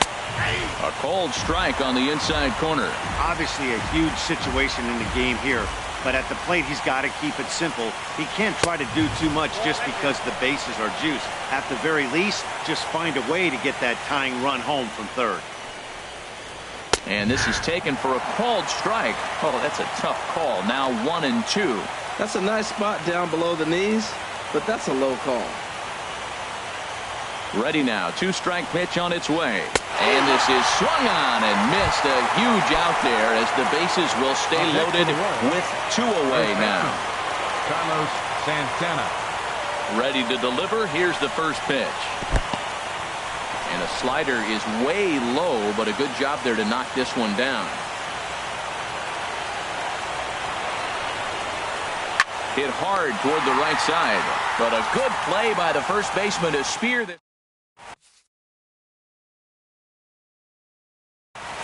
A cold strike on the inside corner. Obviously a huge situation in the game here, but at the plate he's got to keep it simple. He can't try to do too much just because the bases are juiced. At the very least, just find a way to get that tying run home from third. And this is taken for a called strike. Oh, that's a tough call. Now 1-2. That's a nice spot down below the knees, but that's a low call. Ready now. 2-strike pitch on its way. And this is swung on and missed. A huge out there as the bases will stay loaded with 2 away now. Carlos Santana. Ready to deliver. Here's the first pitch. And a slider is way low, but a good job there to knock this one down. Hit hard toward the right side, but a good play by the first baseman to spear this.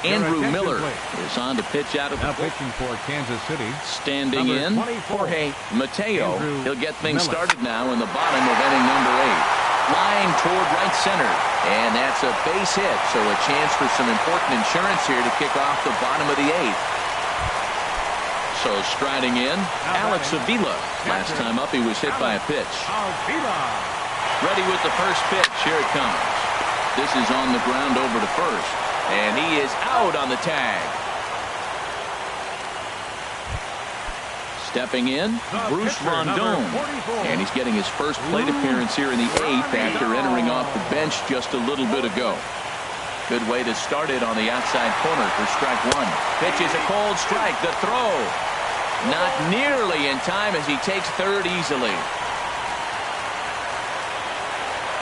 Andrew Miller is on to pitch out of the pitching for Kansas City. Standing in, Jorge Mateo. He'll get things started now in the bottom of inning number 8. Line toward right center, and that's a base hit, so a chance for some important insurance here to kick off the bottom of the 8th. So striding in, Alex Avila. Last time up he was hit by a pitch. Ready with the first pitch. Here it comes. This is on the ground over to first, and he is out on the tag. Stepping in, Bruce Rondon, and he's getting his first plate appearance here in the 8th after entering off the bench just a little bit ago. Good way to start it on the outside corner for strike 1. Pitch is a cold strike. The throw not nearly in time as he takes third easily.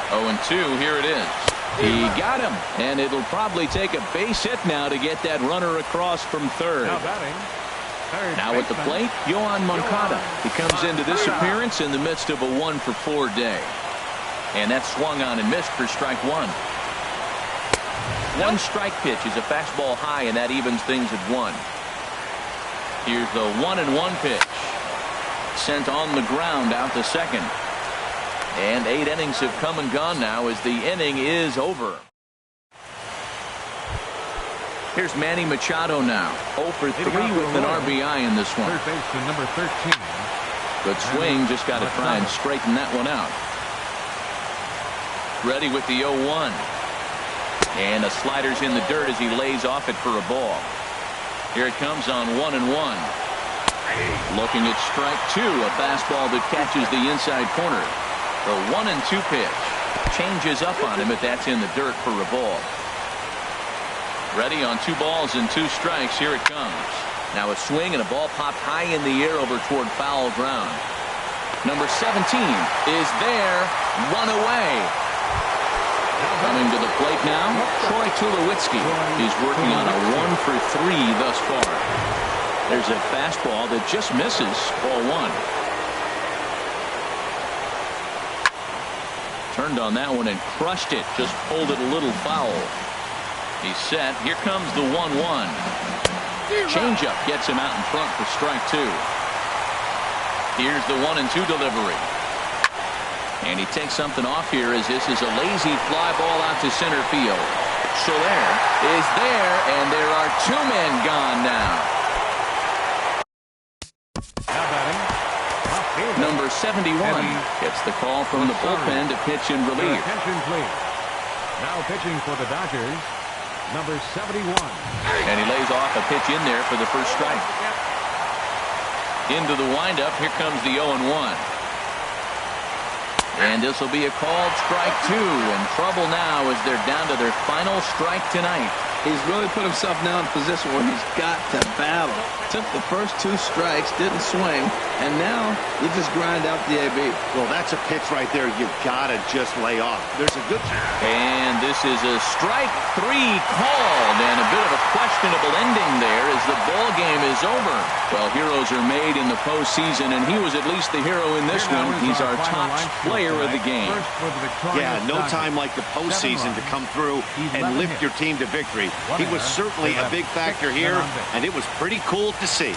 0-2, here it is. He got him, and it'll probably take a base hit now to get that runner across from third. Now at the plate, Yohan Moncada. He comes into this appearance in the midst of a 1-for-4 day. And that's swung on and missed for strike 1. 1 strike pitch is a fastball high, and that evens things at 1. Here's the 1-1 pitch. Sent on the ground out to second. And 8 innings have come and gone now as the inning is over. Here's Manny Machado now. 0 for 3 with an RBI in this one. Third baseman number 13. Good swing. Just got to try and straighten that one out. Ready with the 0-1. And a slider's in the dirt as he lays off it for a ball. Here it comes on 1-1. Looking at strike two, a fastball that catches the inside corner. The 1-2 pitch. Changes up on him, but that's in the dirt for a ball. Ready on 2 balls and 2 strikes. Here it comes. Now a swing and a ball popped high in the air over toward foul ground. Number 17 is there. Run away. Coming to the plate now, Troy Tulowitzki. He's working on a 1-for-3 thus far. There's a fastball that just misses. Ball 1. Turned on that one and crushed it. Just pulled it a little foul. He's set. Here comes the 1-1. Changeup gets him out in front for strike 2. Here's the 1-2 delivery. And he takes something off here as this is a lazy fly ball out to center field. Soler is there, and there are 2 men gone now. Number 71 gets the call from the bullpen to pitch in relief. Attention, please. Now pitching for the Dodgers, number 71. And he lays off a pitch in there for the first strike. Into the windup. Here comes the 0-1. And this will be a called strike 2. In trouble now as they're down to their final strike tonight. He's really put himself now in a position where he's got to battle. Took the first 2 strikes, didn't swing, and now you just grind out the AB. Well, that's a pitch right there you've got to just lay off. There's a good... And this is a strike 3 called, and a bit of a questionable ending there as the ball game is over. Well, heroes are made in the postseason, and he was at least the hero in this one. He's our top player of the game. Yeah, no time like the postseason to come through and lift your team to victory. He was certainly a big factor here, and it was pretty cool to see.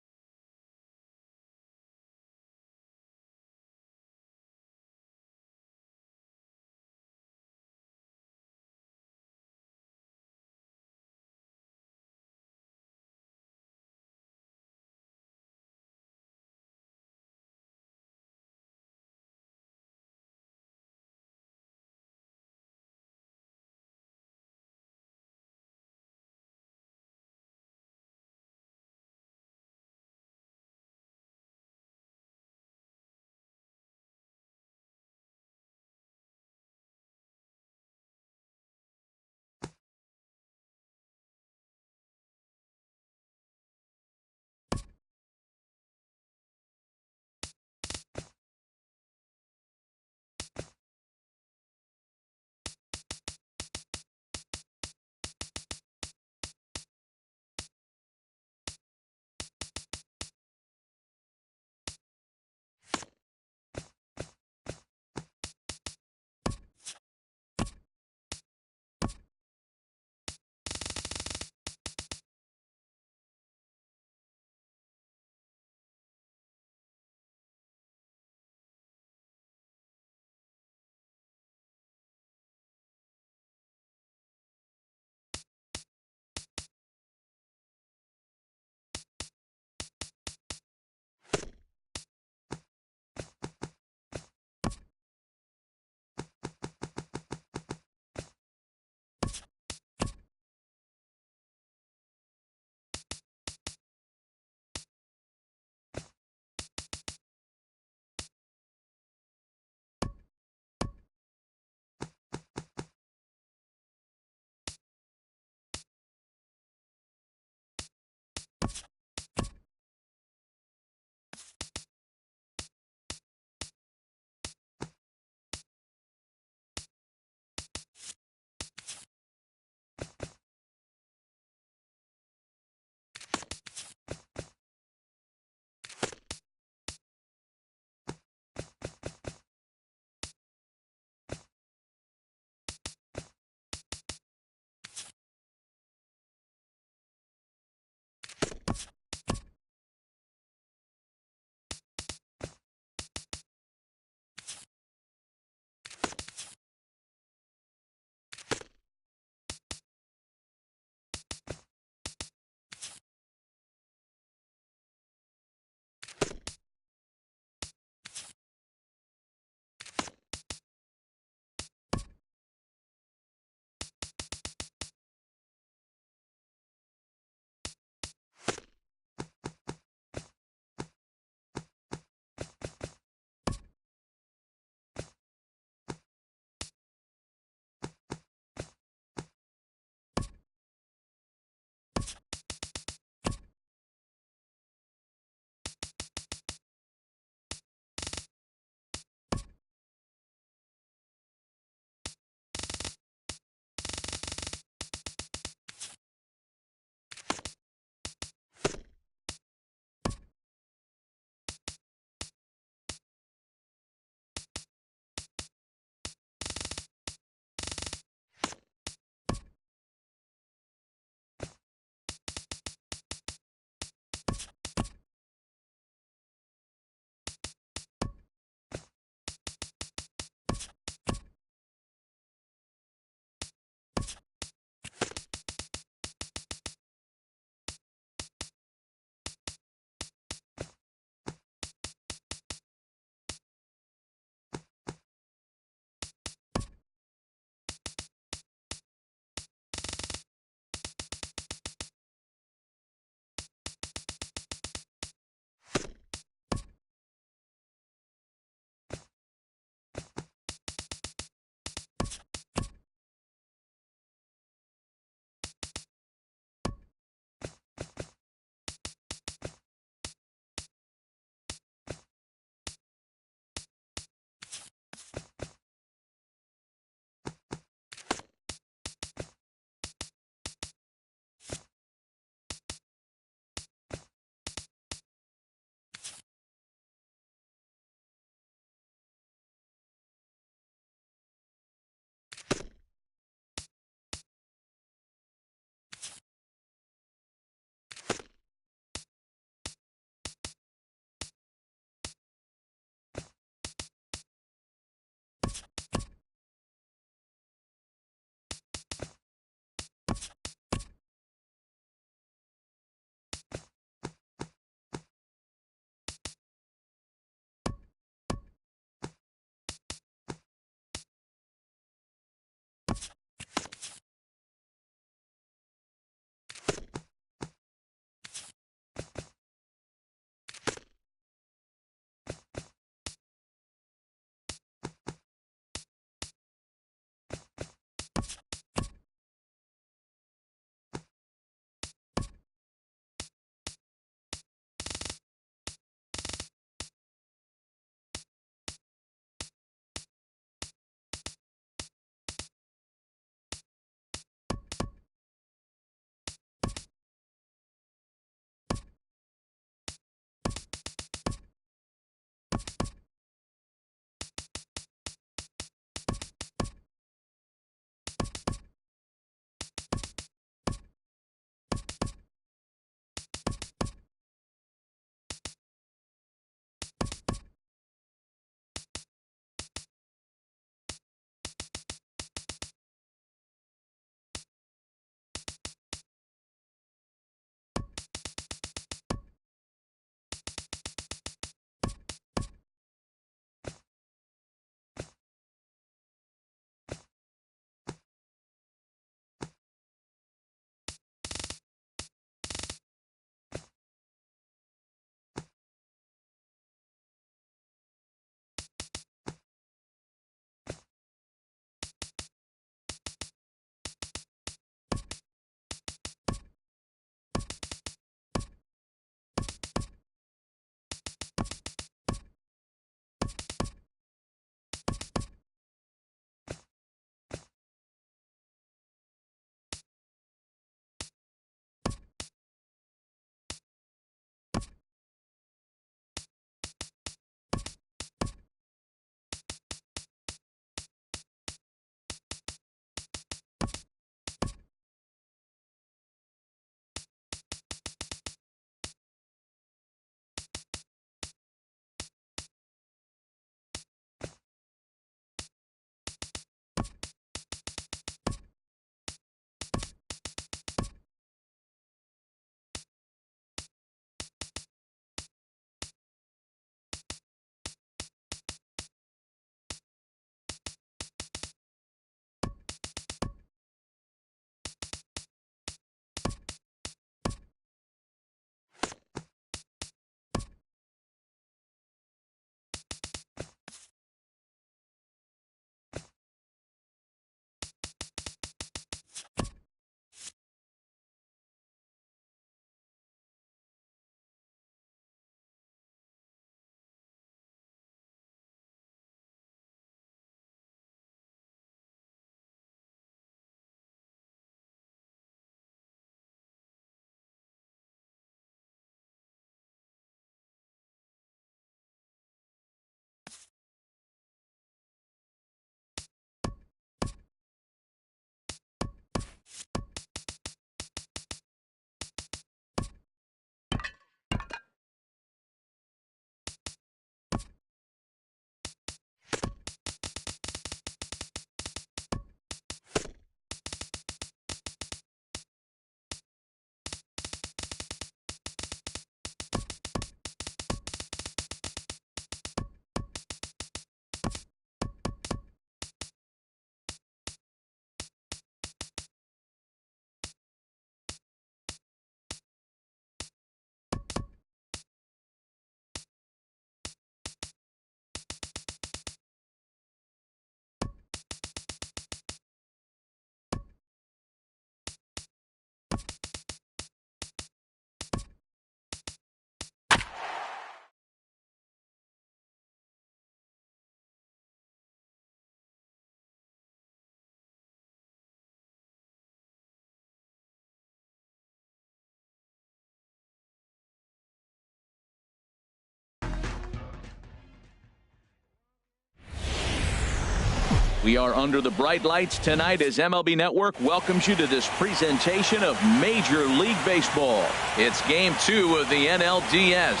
We are under the bright lights tonight as MLB Network welcomes you to this presentation of Major League Baseball. It's Game 2 of the NLDS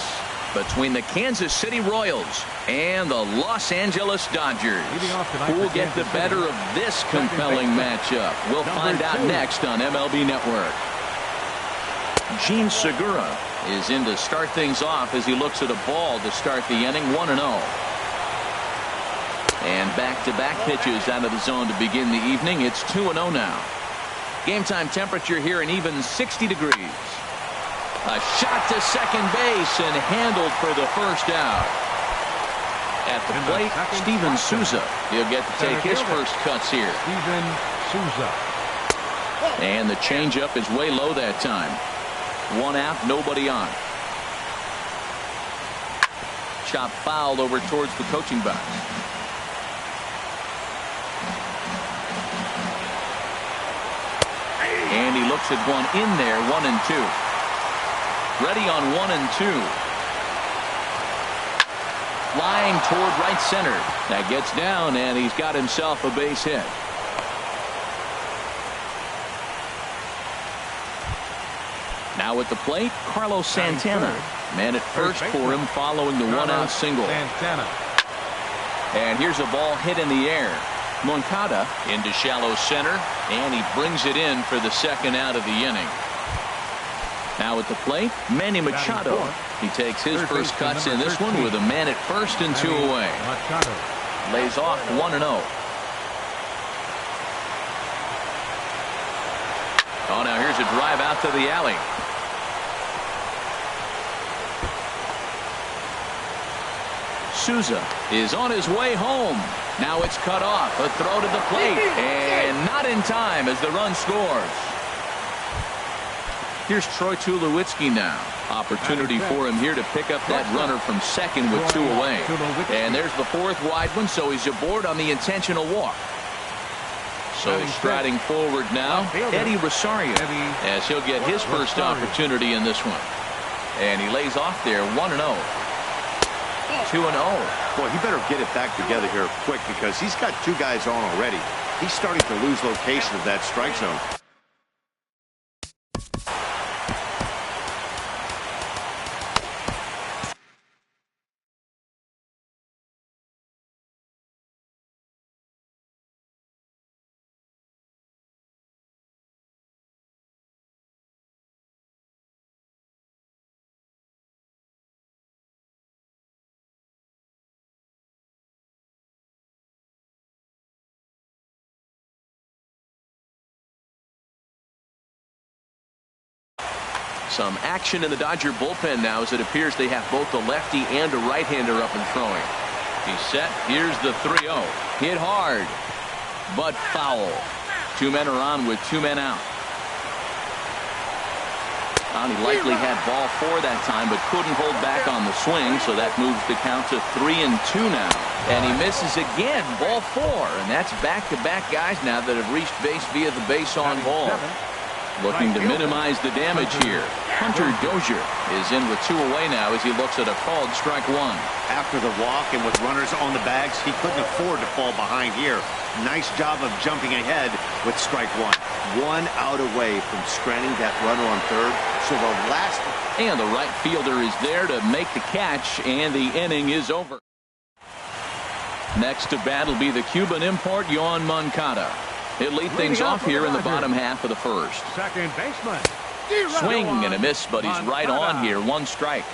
between the Kansas City Royals and the Los Angeles Dodgers. Who will get the better of this compelling matchup? We'll find out next on MLB Network. Gene Segura is in to start things off as he looks at a ball to start the inning, 1-0. And back-to-back pitches out of the zone to begin the evening. It's 2-0 now. Game time temperature here an even 60 degrees. A shot to second base and handled for the first out. At the plate, Steven Souza. He'll get to take his first cuts here. Steven Souza. And the changeup is way low that time. One out, nobody on. Chop foul over towards the coaching box. And he looks at one in there, 1-2. Ready on 1-2. Flying toward right center. That gets down, and he's got himself a base hit. Now at the plate, Carlos Santana. Man at first for him following the one-out single. And here's a ball hit in the air. Moncada into shallow center, and he brings it in for the second out of the inning. Now at the plate, Manny Machado. He takes his first cuts in this one with a man at first and 2 away. Lays off 1-0. Oh, now here's a drive out to the alley. Souza is on his way home. Now it's cut off. A throw to the plate. And not in time as the run scores. Here's Troy Tulowitzki now. Opportunity for him here to pick up that runner from second with 2 away. And there's the fourth wide one, so he's aboard on the intentional walk. So striding forward now, Eddie Rosario, as he'll get his first opportunity in this one. And he lays off there, 1-0. 2-0. Boy, he better get it back together here quick because he's got 2 guys on already. He's starting to lose location of that strike zone. Some action in the Dodger bullpen now as it appears they have both a lefty and a right-hander up and throwing. He's set. Here's the 3-0. Hit hard, but foul. 2 men are on with 2 men out. And he likely had ball 4 that time, but couldn't hold back on the swing, so that moves the count to 3-2 now. And he misses again, ball 4, and that's back-to-back guys now that have reached base via the base on ball. Looking to minimize the damage here. Hunter Dozier is in with 2 away now as he looks at a called strike 1. After the walk and with runners on the bags, he couldn't afford to fall behind here. Nice job of jumping ahead with strike 1. 1 out away from stranding that runner on third. So the last... And the right fielder is there to make the catch, and the inning is over. Next to bat will be the Cuban import, Yoan Moncada. He'll lead things off here in the bottom half of the first. Second baseman. Swing and a miss, but he's right on here. 1 strike.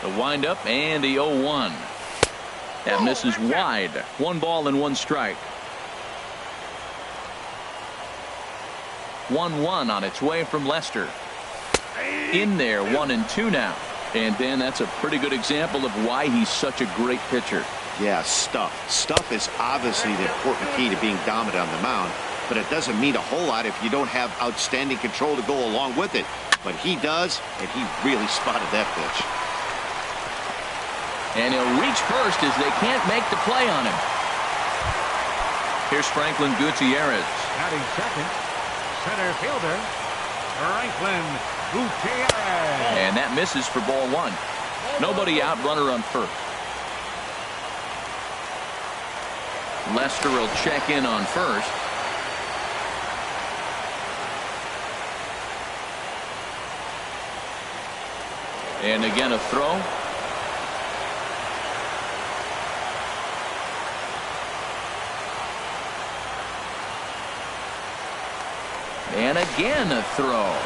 The windup and the 0-1. That misses wide. 1 ball and 1 strike. 1-1 on its way from Lester. In there, 1-2 now. And Dan, that's a pretty good example of why he's such a great pitcher. Yeah, stuff. Stuff is obviously the important key to being dominant on the mound, but it doesn't mean a whole lot if you don't have outstanding control to go along with it. But he does, and he really spotted that pitch. And he'll reach first as they can't make the play on him. Here's Franklin Gutierrez. Batting second, center fielder, Franklin Gutierrez. And that misses for ball 1. Nobody out, runner on first. Lester will check in on first. And again a throw. And again a throw.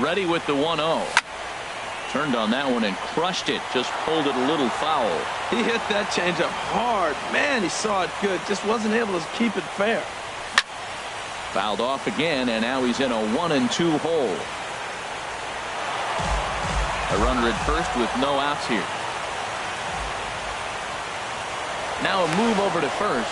Ready with the 1-0. Turned on that one and crushed it. Just pulled it a little foul. He hit that changeup hard. Man, he saw it good. Just wasn't able to keep it fair. Fouled off again, and now he's in a 1-2 hole. A runner at first with no outs here. Now a move over to first.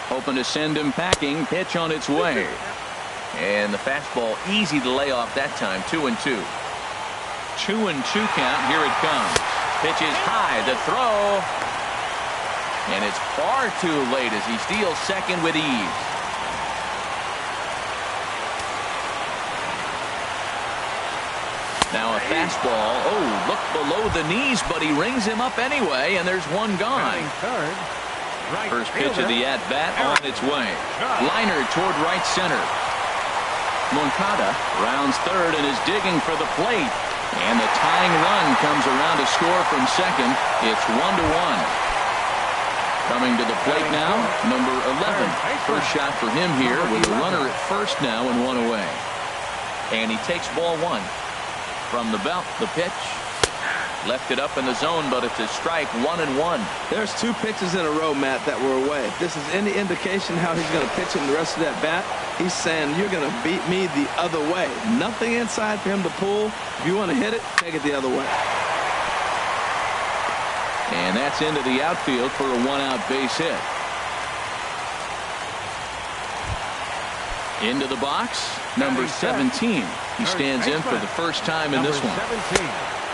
Hoping to send him packing. Pitch on its way. And the fastball easy to lay off that time. 2-2. 2-2 count. Here it comes. Pitch is high. The throw. And it's far too late as he steals second with ease. Now a fastball. Oh, look below the knees, but he rings him up anyway, and there's one gone. First pitch of the at-bat on its way. Liner toward right center. Moncada rounds third and is digging for the plate. And the tying run comes around to score from second. It's 1-1. Coming to the plate now, number 11. First shot for him here with a runner at first now and one away. And he takes ball one. From the belt, the pitch. Left it up in the zone, but it's a strike. 1-1. There's two pitches in a row, Matt, that were away. If this is any indication how he's going to pitch in the rest of that bat, he's saying you're going to beat me the other way. Nothing inside for him to pull. If you want to hit it, take it the other way. And that's into the outfield for a one-out base hit. Into the box, number 17. He stands in for the first time in this one.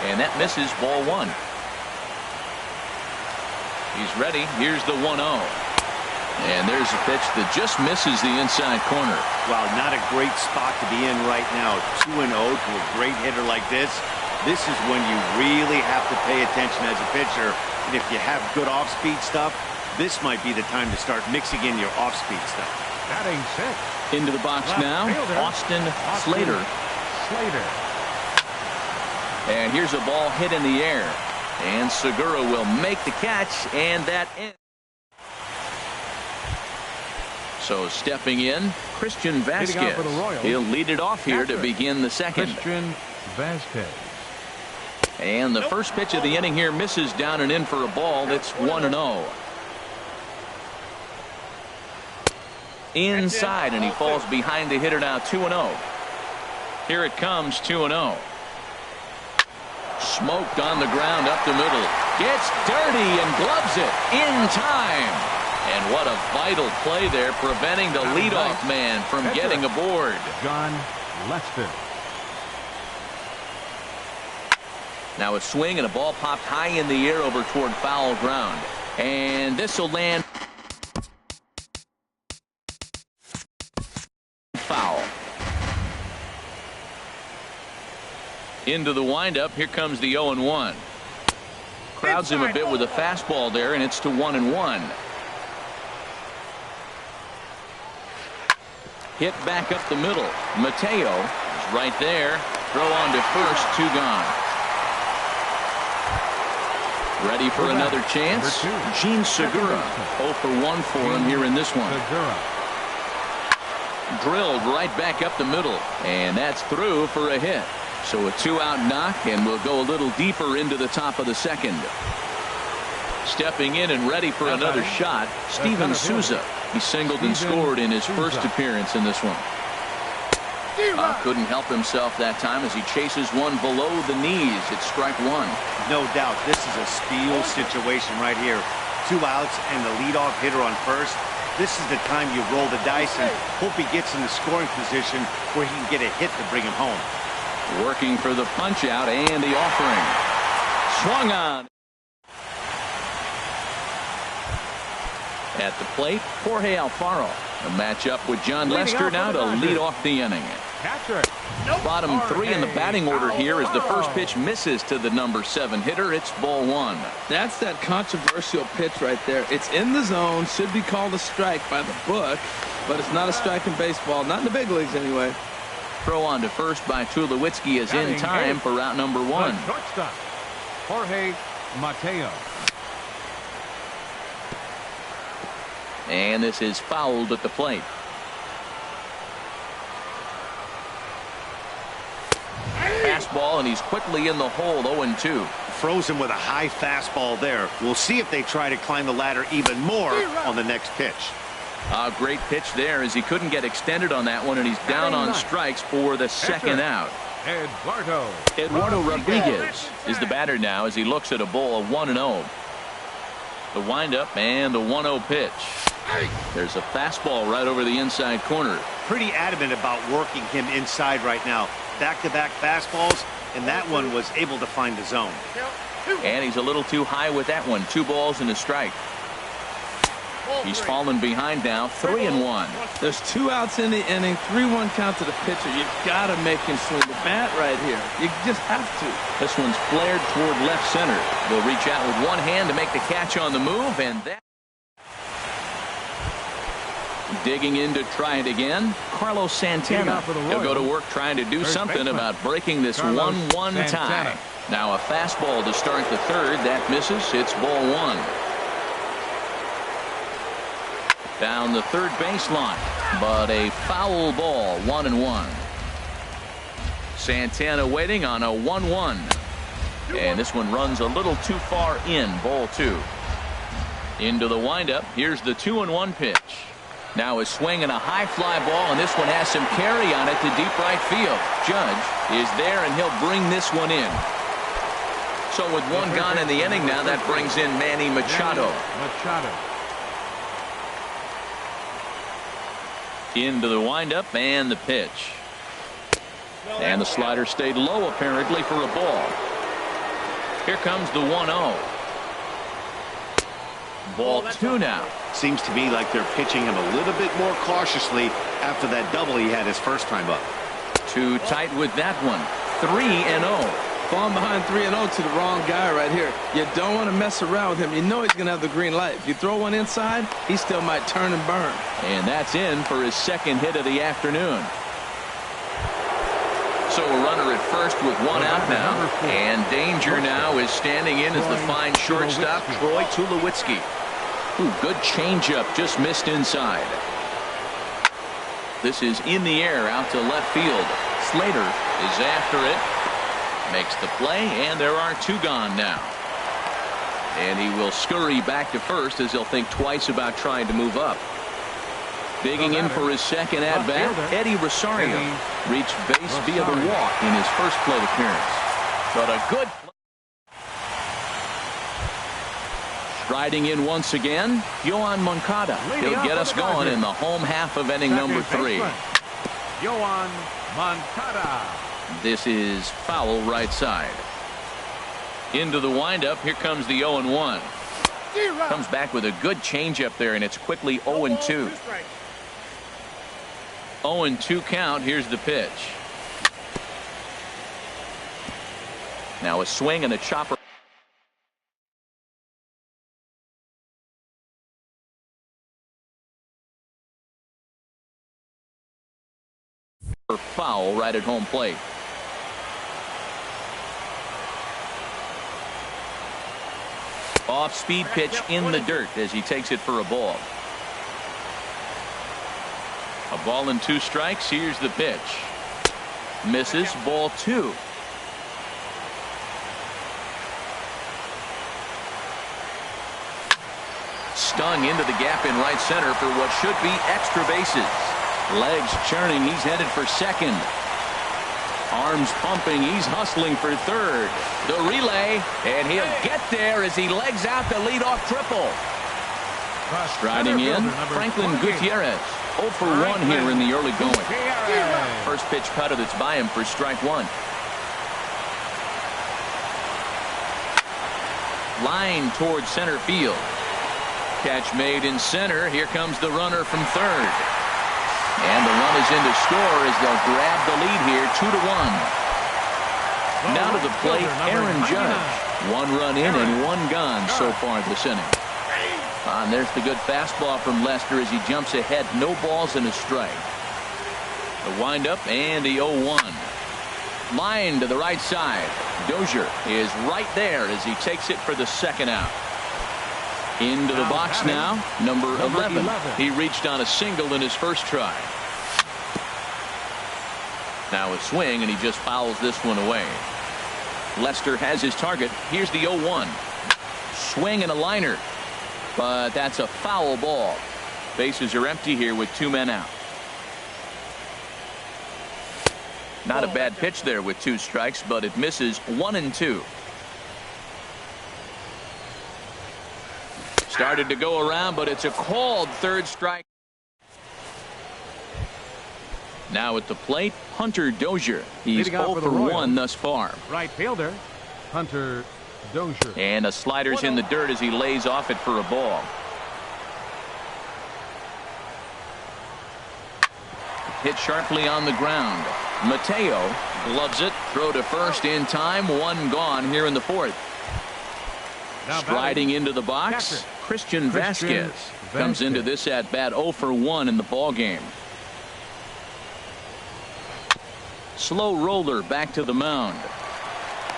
And that misses ball one. He's ready. Here's the 1-0. And there's a pitch that just misses the inside corner. Wow, not a great spot to be in right now. 2-0 to a great hitter like this. This is when you really have to pay attention as a pitcher. And if you have good off-speed stuff, this might be the time to start mixing in your off-speed stuff. Batting six. Into the box now, Austin Slater. And here's a ball hit in the air. And Segura will make the catch, and that ends. So stepping in, Christian Vasquez. He'll lead it off here to begin the second. Christian Vasquez. And the first pitch of the inning here misses down and in for a ball. That's 1-0. Inside, and he falls behind the hitter now. 2-0. Here it comes. 2-0. Smoked on the ground up the middle. Gets dirty and gloves it in time. And what a vital play there, preventing the leadoff man from getting aboard. John Lester. Now a swing and a ball popped high in the air over toward foul ground. And this will land foul. Into the windup. Here comes the 0-1. Crowds him a bit with a fastball there, and it's to 1-1. Hit back up the middle. Mateo is right there. Throw on to first. 2 gone. Ready for another chance. Gene Segura. 0 for 1 for him here in this one. Drilled right back up the middle, and that's through for a hit. So a 2-out knock, and we'll go a little deeper into the top of the second. Stepping in and ready for another shot, Steven Souza. He singled and scored in his first appearance in this one. Couldn't help himself that time as he chases one below the knees. It's strike one. No doubt, this is a steal situation right here. 2 outs and the leadoff hitter on first. This is the time you roll the dice and hope he gets in the scoring position where he can get a hit to bring him home. Working for the punch out and the offering. Swung on. At the plate, Jorge Alfaro. A matchup with John Lester now to lead off the inning. Catcher. Bottom three in the batting order here as the first pitch misses to the number 7 hitter. It's ball 1. That's that controversial pitch right there. It's in the zone, should be called a strike by the book, but it's not a strike in baseball, not in the big leagues anyway. Throw on to first by Tulowitzki is in time for route number 1. The shortstop, Jorge Mateo. And this is fouled at the plate. Fastball, and he's quickly in the hole. 0-2. Frozen with a high fastball there. We'll see if they try to climb the ladder even more on the next pitch. A great pitch there as he couldn't get extended on that one, and he's down on strikes for the second out. Eduardo Rodriguez is the batter now as he looks at a ball of 1-0. The windup and the 1-0 pitch. There's a fastball right over the inside corner. Pretty adamant about working him inside right now. Back-to-back fastballs, and that one was able to find the zone. And he's a little too high with that one. 2 balls and a strike. He's fallen behind now, 3-1. There's 2 outs in the inning, 3-1 count to the pitcher. You've got to make him swing the bat right here. You just have to. This one's flared toward left center. They'll reach out with one hand to make the catch on the move, and that. Digging in to try it again, Carlos Santana. He'll go to work trying to do something about breaking this 1-1 tie. Now a fastball to start the third. That misses. It's ball 1. Down the third baseline, but a foul ball. 1-1. Santana waiting on a 1-1. And this one runs a little too far in. Ball 2. Into the windup. Here's the 2-1 pitch. Now a swing and a high fly ball, and this one has some carry on it to deep right field. Judge is there, and he'll bring this one in. So with 1 gone in the inning now, that brings in Manny Machado. Into the windup and the pitch. And the slider stayed low apparently for a ball. Here comes the 1-0. Ball 2 now. Seems to me like they're pitching him a little bit more cautiously after that double he had his first time up. Too tight with that one. 3-0. Falling behind 3-0 to the wrong guy right here. You don't want to mess around with him. You know he's going to have the green light. If you throw one inside, he still might turn and burn. And that's in for his second hit of the afternoon. So a runner at first with 1 out now. And danger now is standing in as the fine shortstop, Troy Tulowitzki. Ooh, good changeup, just missed inside. This is in the air out to left field. Slater is after it. Makes the play, and there are 2 gone now. And he will scurry back to first as he'll think twice about trying to move up. Digging in for his second at-bat, Eddie Rosario reached base via the walk in his first plate appearance. But a good play. Striding in once again, Yoan Moncada. He'll get us going in the home half of inning number 3. Yoan Moncada. This is foul right side. Into the windup. Here comes the 0-1. Comes back with a good changeup there, and it's quickly 0-2. 0-2 count. Here's the pitch. Now a swing and a chopper. Foul right at home plate. Off speed pitch in the dirt as he takes it for a ball. A ball and 2 strikes. Here's the pitch. Misses. Ball 2. Stung into the gap in right center for what should be extra bases. Legs churning. He's headed for second. Arms pumping. He's hustling for third. The relay, and he'll get there as he legs out the leadoff triple. Striding in, Franklin Gutierrez. 0 for 1 here in the early going. First pitch cutter that's by him for strike 1. Line towards center field. Catch made in center. Here comes the runner from third. And the run is in to score as they'll grab the lead here, 2-1. Now to the plate, Aaron Judge. 1 run in and 1 gone so far this inning. And there's the good fastball from Lester as he jumps ahead. No balls and a strike. The windup and the 0-1. Line to the right side. Dozier is right there as he takes it for the second out. Into the box now, number 11. He reached on a single in his first try. Now a swing, and he just fouls this one away. Lester has his target. Here's the 0-1. Swing and a liner. But that's a foul ball. Bases are empty here with 2 men out. Not a bad pitch there with 2 strikes, but it misses 1-2. Started to go around, but it's a called third strike. Now at the plate, Hunter Dozier. He's 0 for 1 thus far. Right fielder, Hunter Dozier. And a slider's in the dirt as he lays off it for a ball. Hit sharply on the ground. Mateo gloves it. Throw to first in time. 1 gone here in the 4th. Striding into the box, Christian Vasquez comes into this at bat 0 for 1 in the ball game. Slow roller back to the mound.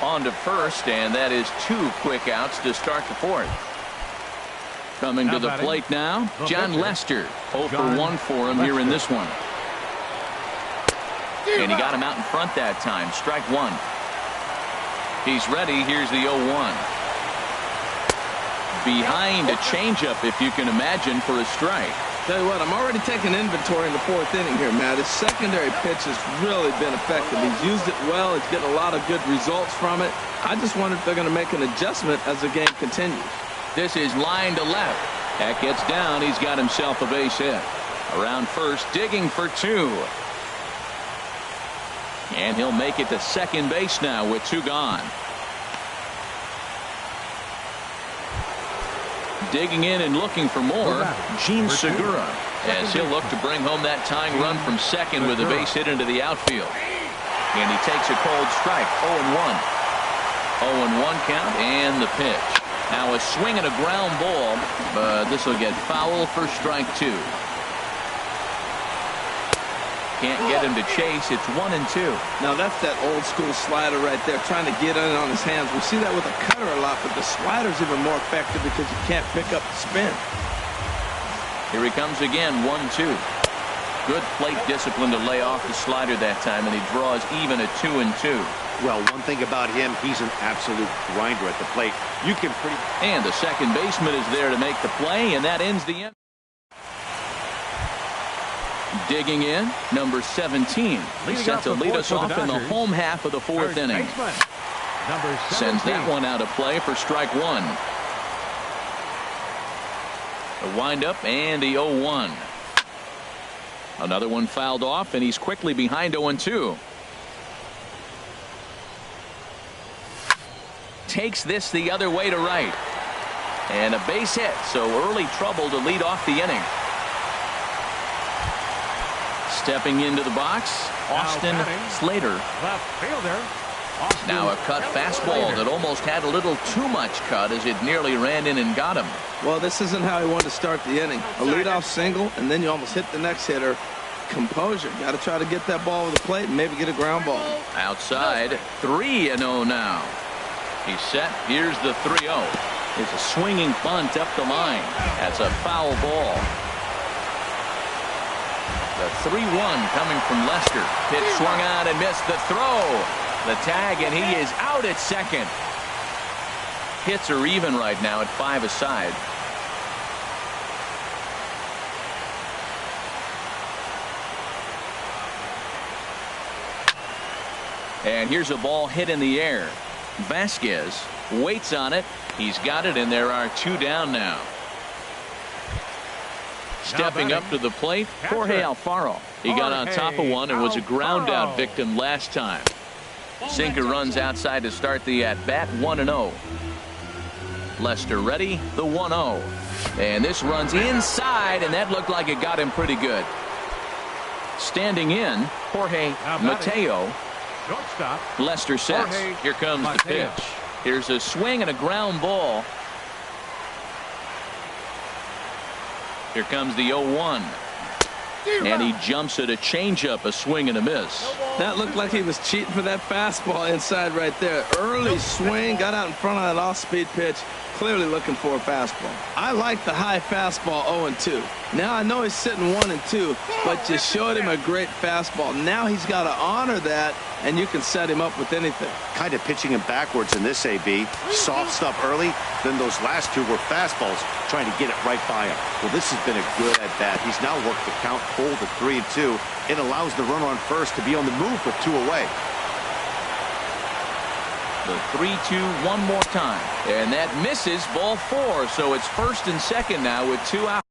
On to first, and that is 2 quick outs to start the 4th. Coming to the plate now, John Lester. 0 for 1 for him here in this one. And he got him out in front that time. Strike 1. He's ready. Here's the 0-1. Behind a changeup, if you can imagine, for a strike. Tell you what, I'm already taking inventory in the 4th inning here, Matt. His secondary pitch has really been effective. He's used it well. He's getting a lot of good results from it. I just wonder if they're going to make an adjustment as the game continues. This is line to left. That gets down. He's got himself a base hit. Around first, digging for 2. And he'll make it to second base now with 2 gone. Digging in and looking for more, Gene Segura, as he'll look to bring home that tying run from second with a base hit into the outfield. And he takes a cold strike. 0-1. 0-1 count and the pitch. Now a swing and a ground ball, but this will get foul for strike 2. Can't get him to chase. It's 1-2. Now that's that old school slider right there, trying to get in on his hands. We see that with a cutter a lot, but the slider's even more effective because you can't pick up the spin. Here he comes again. 1-2. Good plate discipline to lay off the slider that time, and he draws even at 2-2. Well, one thing about him, he's an absolute grinder at the plate. You can pretty. And the second baseman is there to make the play, and that ends the inning. Digging in, number 17. He's set to lead us off in the home half of the 4th inning. Sends that one out of play for strike 1. A windup and the 0-1. Another one fouled off, and he's quickly behind 0-2. Takes this the other way to right. And a base hit, so early trouble to lead off the inning. Stepping into the box, Austin Slater. Left fielder. Now a cut fastball that almost had a little too much cut as it nearly ran in and got him. Well, this isn't how he wanted to start the inning. A leadoff single, and then you almost hit the next hitter. Composure. Got to try to get that ball over the plate and maybe get a ground ball. Outside, 3-0 now. He's set. Here's the 3-0. It's a swinging bunt up the line. That's a foul ball. The 3-1 coming from Lester. Pitch swung on and missed the throw. The tag, and he is out at second. Hits are even right now at 5 aside. And here's a ball hit in the air. Vasquez waits on it. He's got it, and there are 2 down now. Stepping up to the plate, Jorge Alfaro. He got on top of one and was a ground out victim last time. Sinker runs outside to start the at-bat, 1-0. Lester ready, the 1-0. And this runs inside, and that looked like it got him pretty good. Standing in, Jorge Mateo. Shortstop. Lester sets. Jorge Here comes Mateo. the pitch. Here's a swing and a ground ball. Here comes the 0-1. And he jumps at a changeup, a swing and a miss. That looked like he was cheating for that fastball inside right there. Early swing, got out in front of that off-speed pitch, clearly looking for a fastball. I like the high fastball 0-2. Now I know he's sitting 1-2, but you showed him a great fastball. Now he's got to honor that, and you can set him up with anything. Kind of pitching him backwards in this, AB. Soft stuff early, then those last two were fastballs, trying to get it right by him. Well, this has been a good at-bat. He's now worked the count full to 3-2. It allows the runner on first to be on the move with 2 away. The 3-2 one more time. And that misses, ball 4. So it's first and second now with 2 out.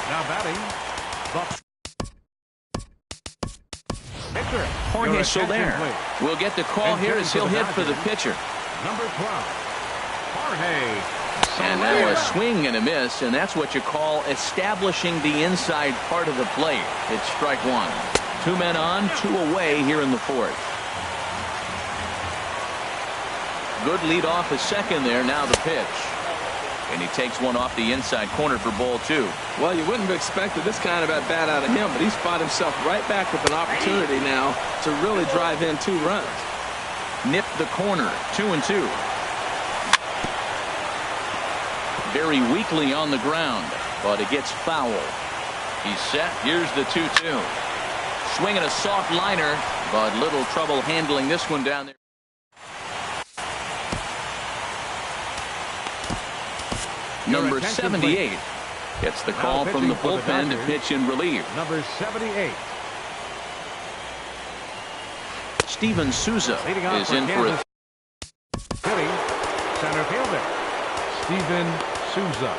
Now batting. Pitcher. Jorge Soler will get the call here as he'll hit for the pitcher. Number 12. Jorge. And now a swing and a miss, and that's what you call establishing the inside part of the plate. It's strike 1. 2 men on, 2 away here in the 4th. Good lead off a second there. Now the pitch. And he takes one off the inside corner for ball 2. Well, you wouldn't have expected this kind of at bat out of him, but he's fought himself right back with an opportunity now to really drive in 2 runs. Nip the corner. 2-2. Very weakly on the ground, but it gets foul. He's set. Here's the 2-2. Swinging a soft liner, but little trouble handling this one down there. Number 78 gets the call from the bullpen to pitch in relief. Number 78. Steven Souza is in for a Philly center fielder Steven Souza.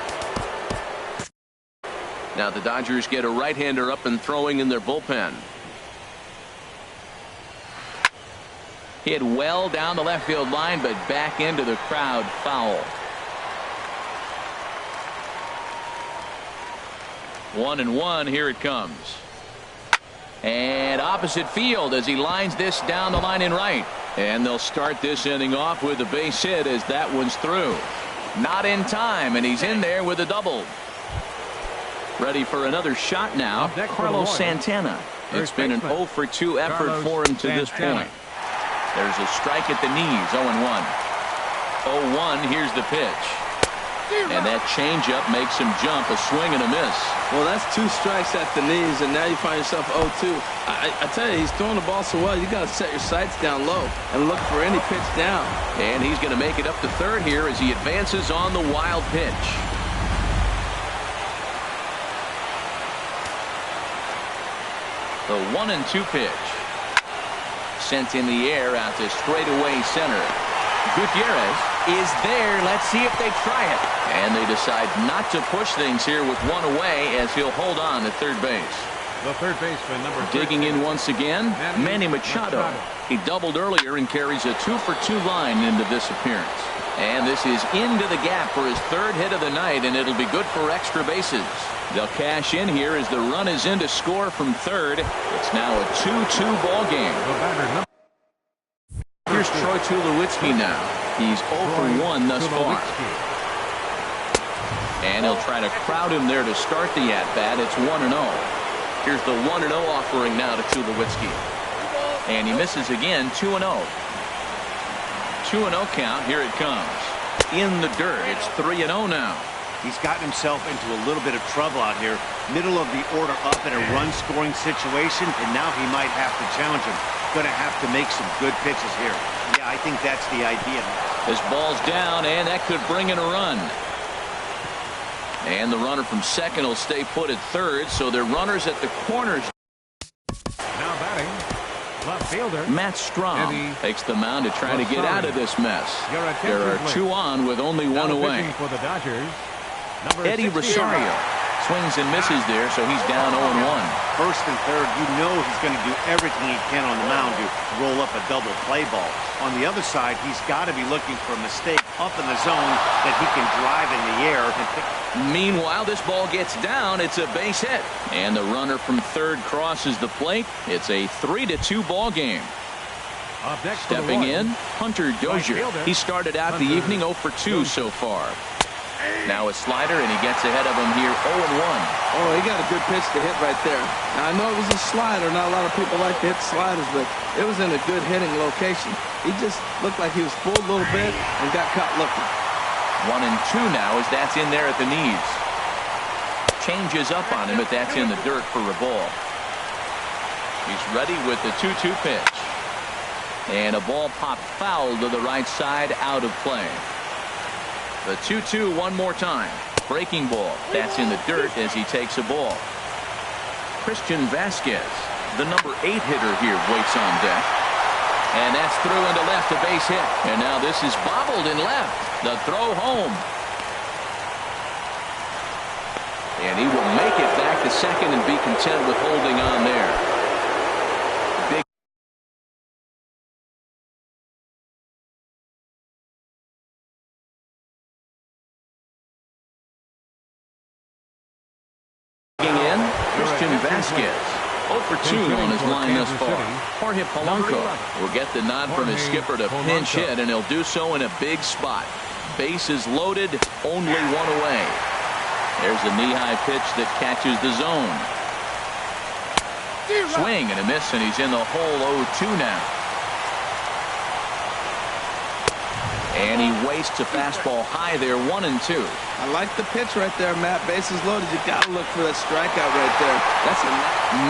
Now the Dodgers get a right-hander up and throwing in their bullpen. Hit well down the left field line, but back into the crowd, foul. 1-1, here it comes. And opposite field as he lines this down the line in right. And they'll start this inning off with a base hit as that one's through. Not in time, and he's in there with a double. Ready for another shot now, Carlos Santana. It's been an 0-for-2 effort for him to this point. There's a strike at the knees, 0-1. 0-1, here's the pitch. And that changeup makes him jump, a swing and a miss. Well, that's 2 strikes at the knees, and now you find yourself 0-2. I tell you, he's throwing the ball so well, you got to set your sights down low and look for any pitch down. And he's going to make it up to third here as he advances on the wild pitch. The 1-2 pitch. Sent in the air out to straightaway center. Gutierrez is there. Let's see if they try it. And they decide not to push things here with 1 away as he'll hold on at third base. The third baseman, number 13. Digging in once again, Manny Machado. He doubled earlier and carries a 2-for-2 line into this appearance. And this is into the gap for his 3rd hit of the night, and it'll be good for extra bases. They'll cash in here as the run is in to score from third. It's now a 2-2 ball game. Here's Troy Tulowitzki now. He's 0-for-1 thus far. And he'll try to crowd him there to start the at-bat. It's 1-0. Here's the 1-0 offering now to Tulowitzki. And he misses again, 2-0. 2-0 count. Here it comes. In the dirt. It's 3-0 now. He's gotten himself into a little bit of trouble out here. Middle of the order up in a run-scoring situation, and now he might have to challenge him. Going to have to make some good pitches here. Yeah, I think that's the idea. This ball's down, and that could bring in a run. And the runner from second will stay put at third, so they're runners at the corners. Now batting, left fielder Matt Strom takes the mound to try to get out of this mess. There are 2 on with only 1 away. For the Dodgers, Eddie Rosario Swings and misses there, so he's down 0-1. First and third, you know he's going to do everything he can on the mound to roll up a double play ball. On the other side, he's got to be looking for a mistake up in the zone that he can drive in the air and pick. Meanwhile, this ball gets down. It's a base hit. And the runner from third crosses the plate. It's a 3-2 ball game. Stepping in, Hunter Dozier. He started out the evening 0 for 2 so far. Now a slider, and he gets ahead of him here 0-1. Oh, he got a good pitch to hit right there. Now, I know it was a slider. Not a lot of people like to hit sliders, but it was in a good hitting location. He just looked like he was fooled a little bit and got caught looking. 1-2 now as that's in there at the knees. Changes up on him, but that's in the dirt for a ball. He's ready with the 2-2 pitch. And a ball popped foul to the right side, out of play. The 2-2 one more time. Breaking ball. That's in the dirt as he takes a ball. Christian Vasquez, the number 8 hitter here, waits on deck. And that's through into left, a base hit. And now this is bobbled in left. The throw home. And he will make it back to second and be content with holding on there. Vasquez 0 for 2 on his line thus far. Jorge Polanco will get the nod from his skipper to pinch hit, and he'll do so in a big spot. Bases loaded, only one away. There's a knee-high pitch that catches the zone. Swing and a miss, and he's in the hole 0-2 now. And he wastes a fastball high there, 1-2. I like the pitch right there, Matt. Bases loaded. You got to look for that strikeout right there. That's a.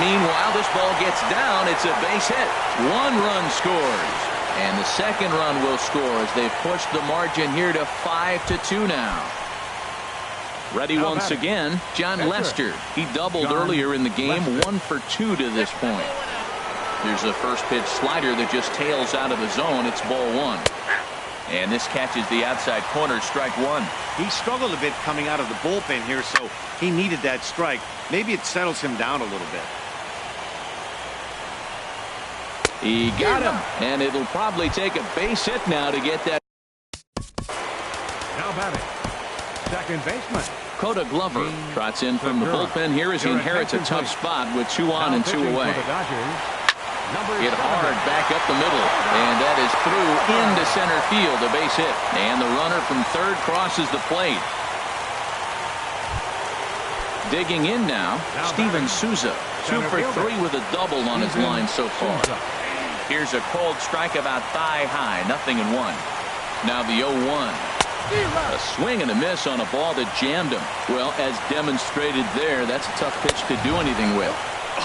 Meanwhile, this ball gets down. It's a base hit. 1 run scores. And the second run will score as they push the margin here to 5-2 now. Ready once again, John Lester. He doubled earlier in the game, 1 for 2 to this point. Here's a first pitch slider that just tails out of the zone. It's ball 1. And this catches the outside corner, strike 1. He struggled a bit coming out of the bullpen here, so he needed that strike. Maybe it settles him down a little bit. He got him, and it'll probably take a base hit now to get that. Now batting, second baseman. Coda Glover trots in from the bullpen here as he inherits a tough spot with 2 on and 2 away. Hit hard back up the middle, and that is through into center field, a base hit. And the runner from third crosses the plate. Digging in now, Steven Souza, 2 for 3 with a double on his line so far. Here's a cold strike about thigh high, 0-1. Now the 0-1. A swing and a miss on a ball that jammed him. Well, as demonstrated there, that's a tough pitch to do anything with.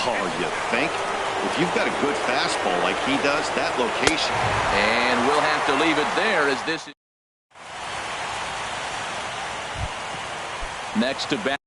Oh, you think? If you've got a good fastball like he does, that location. And we'll have to leave it there as this is next to bat.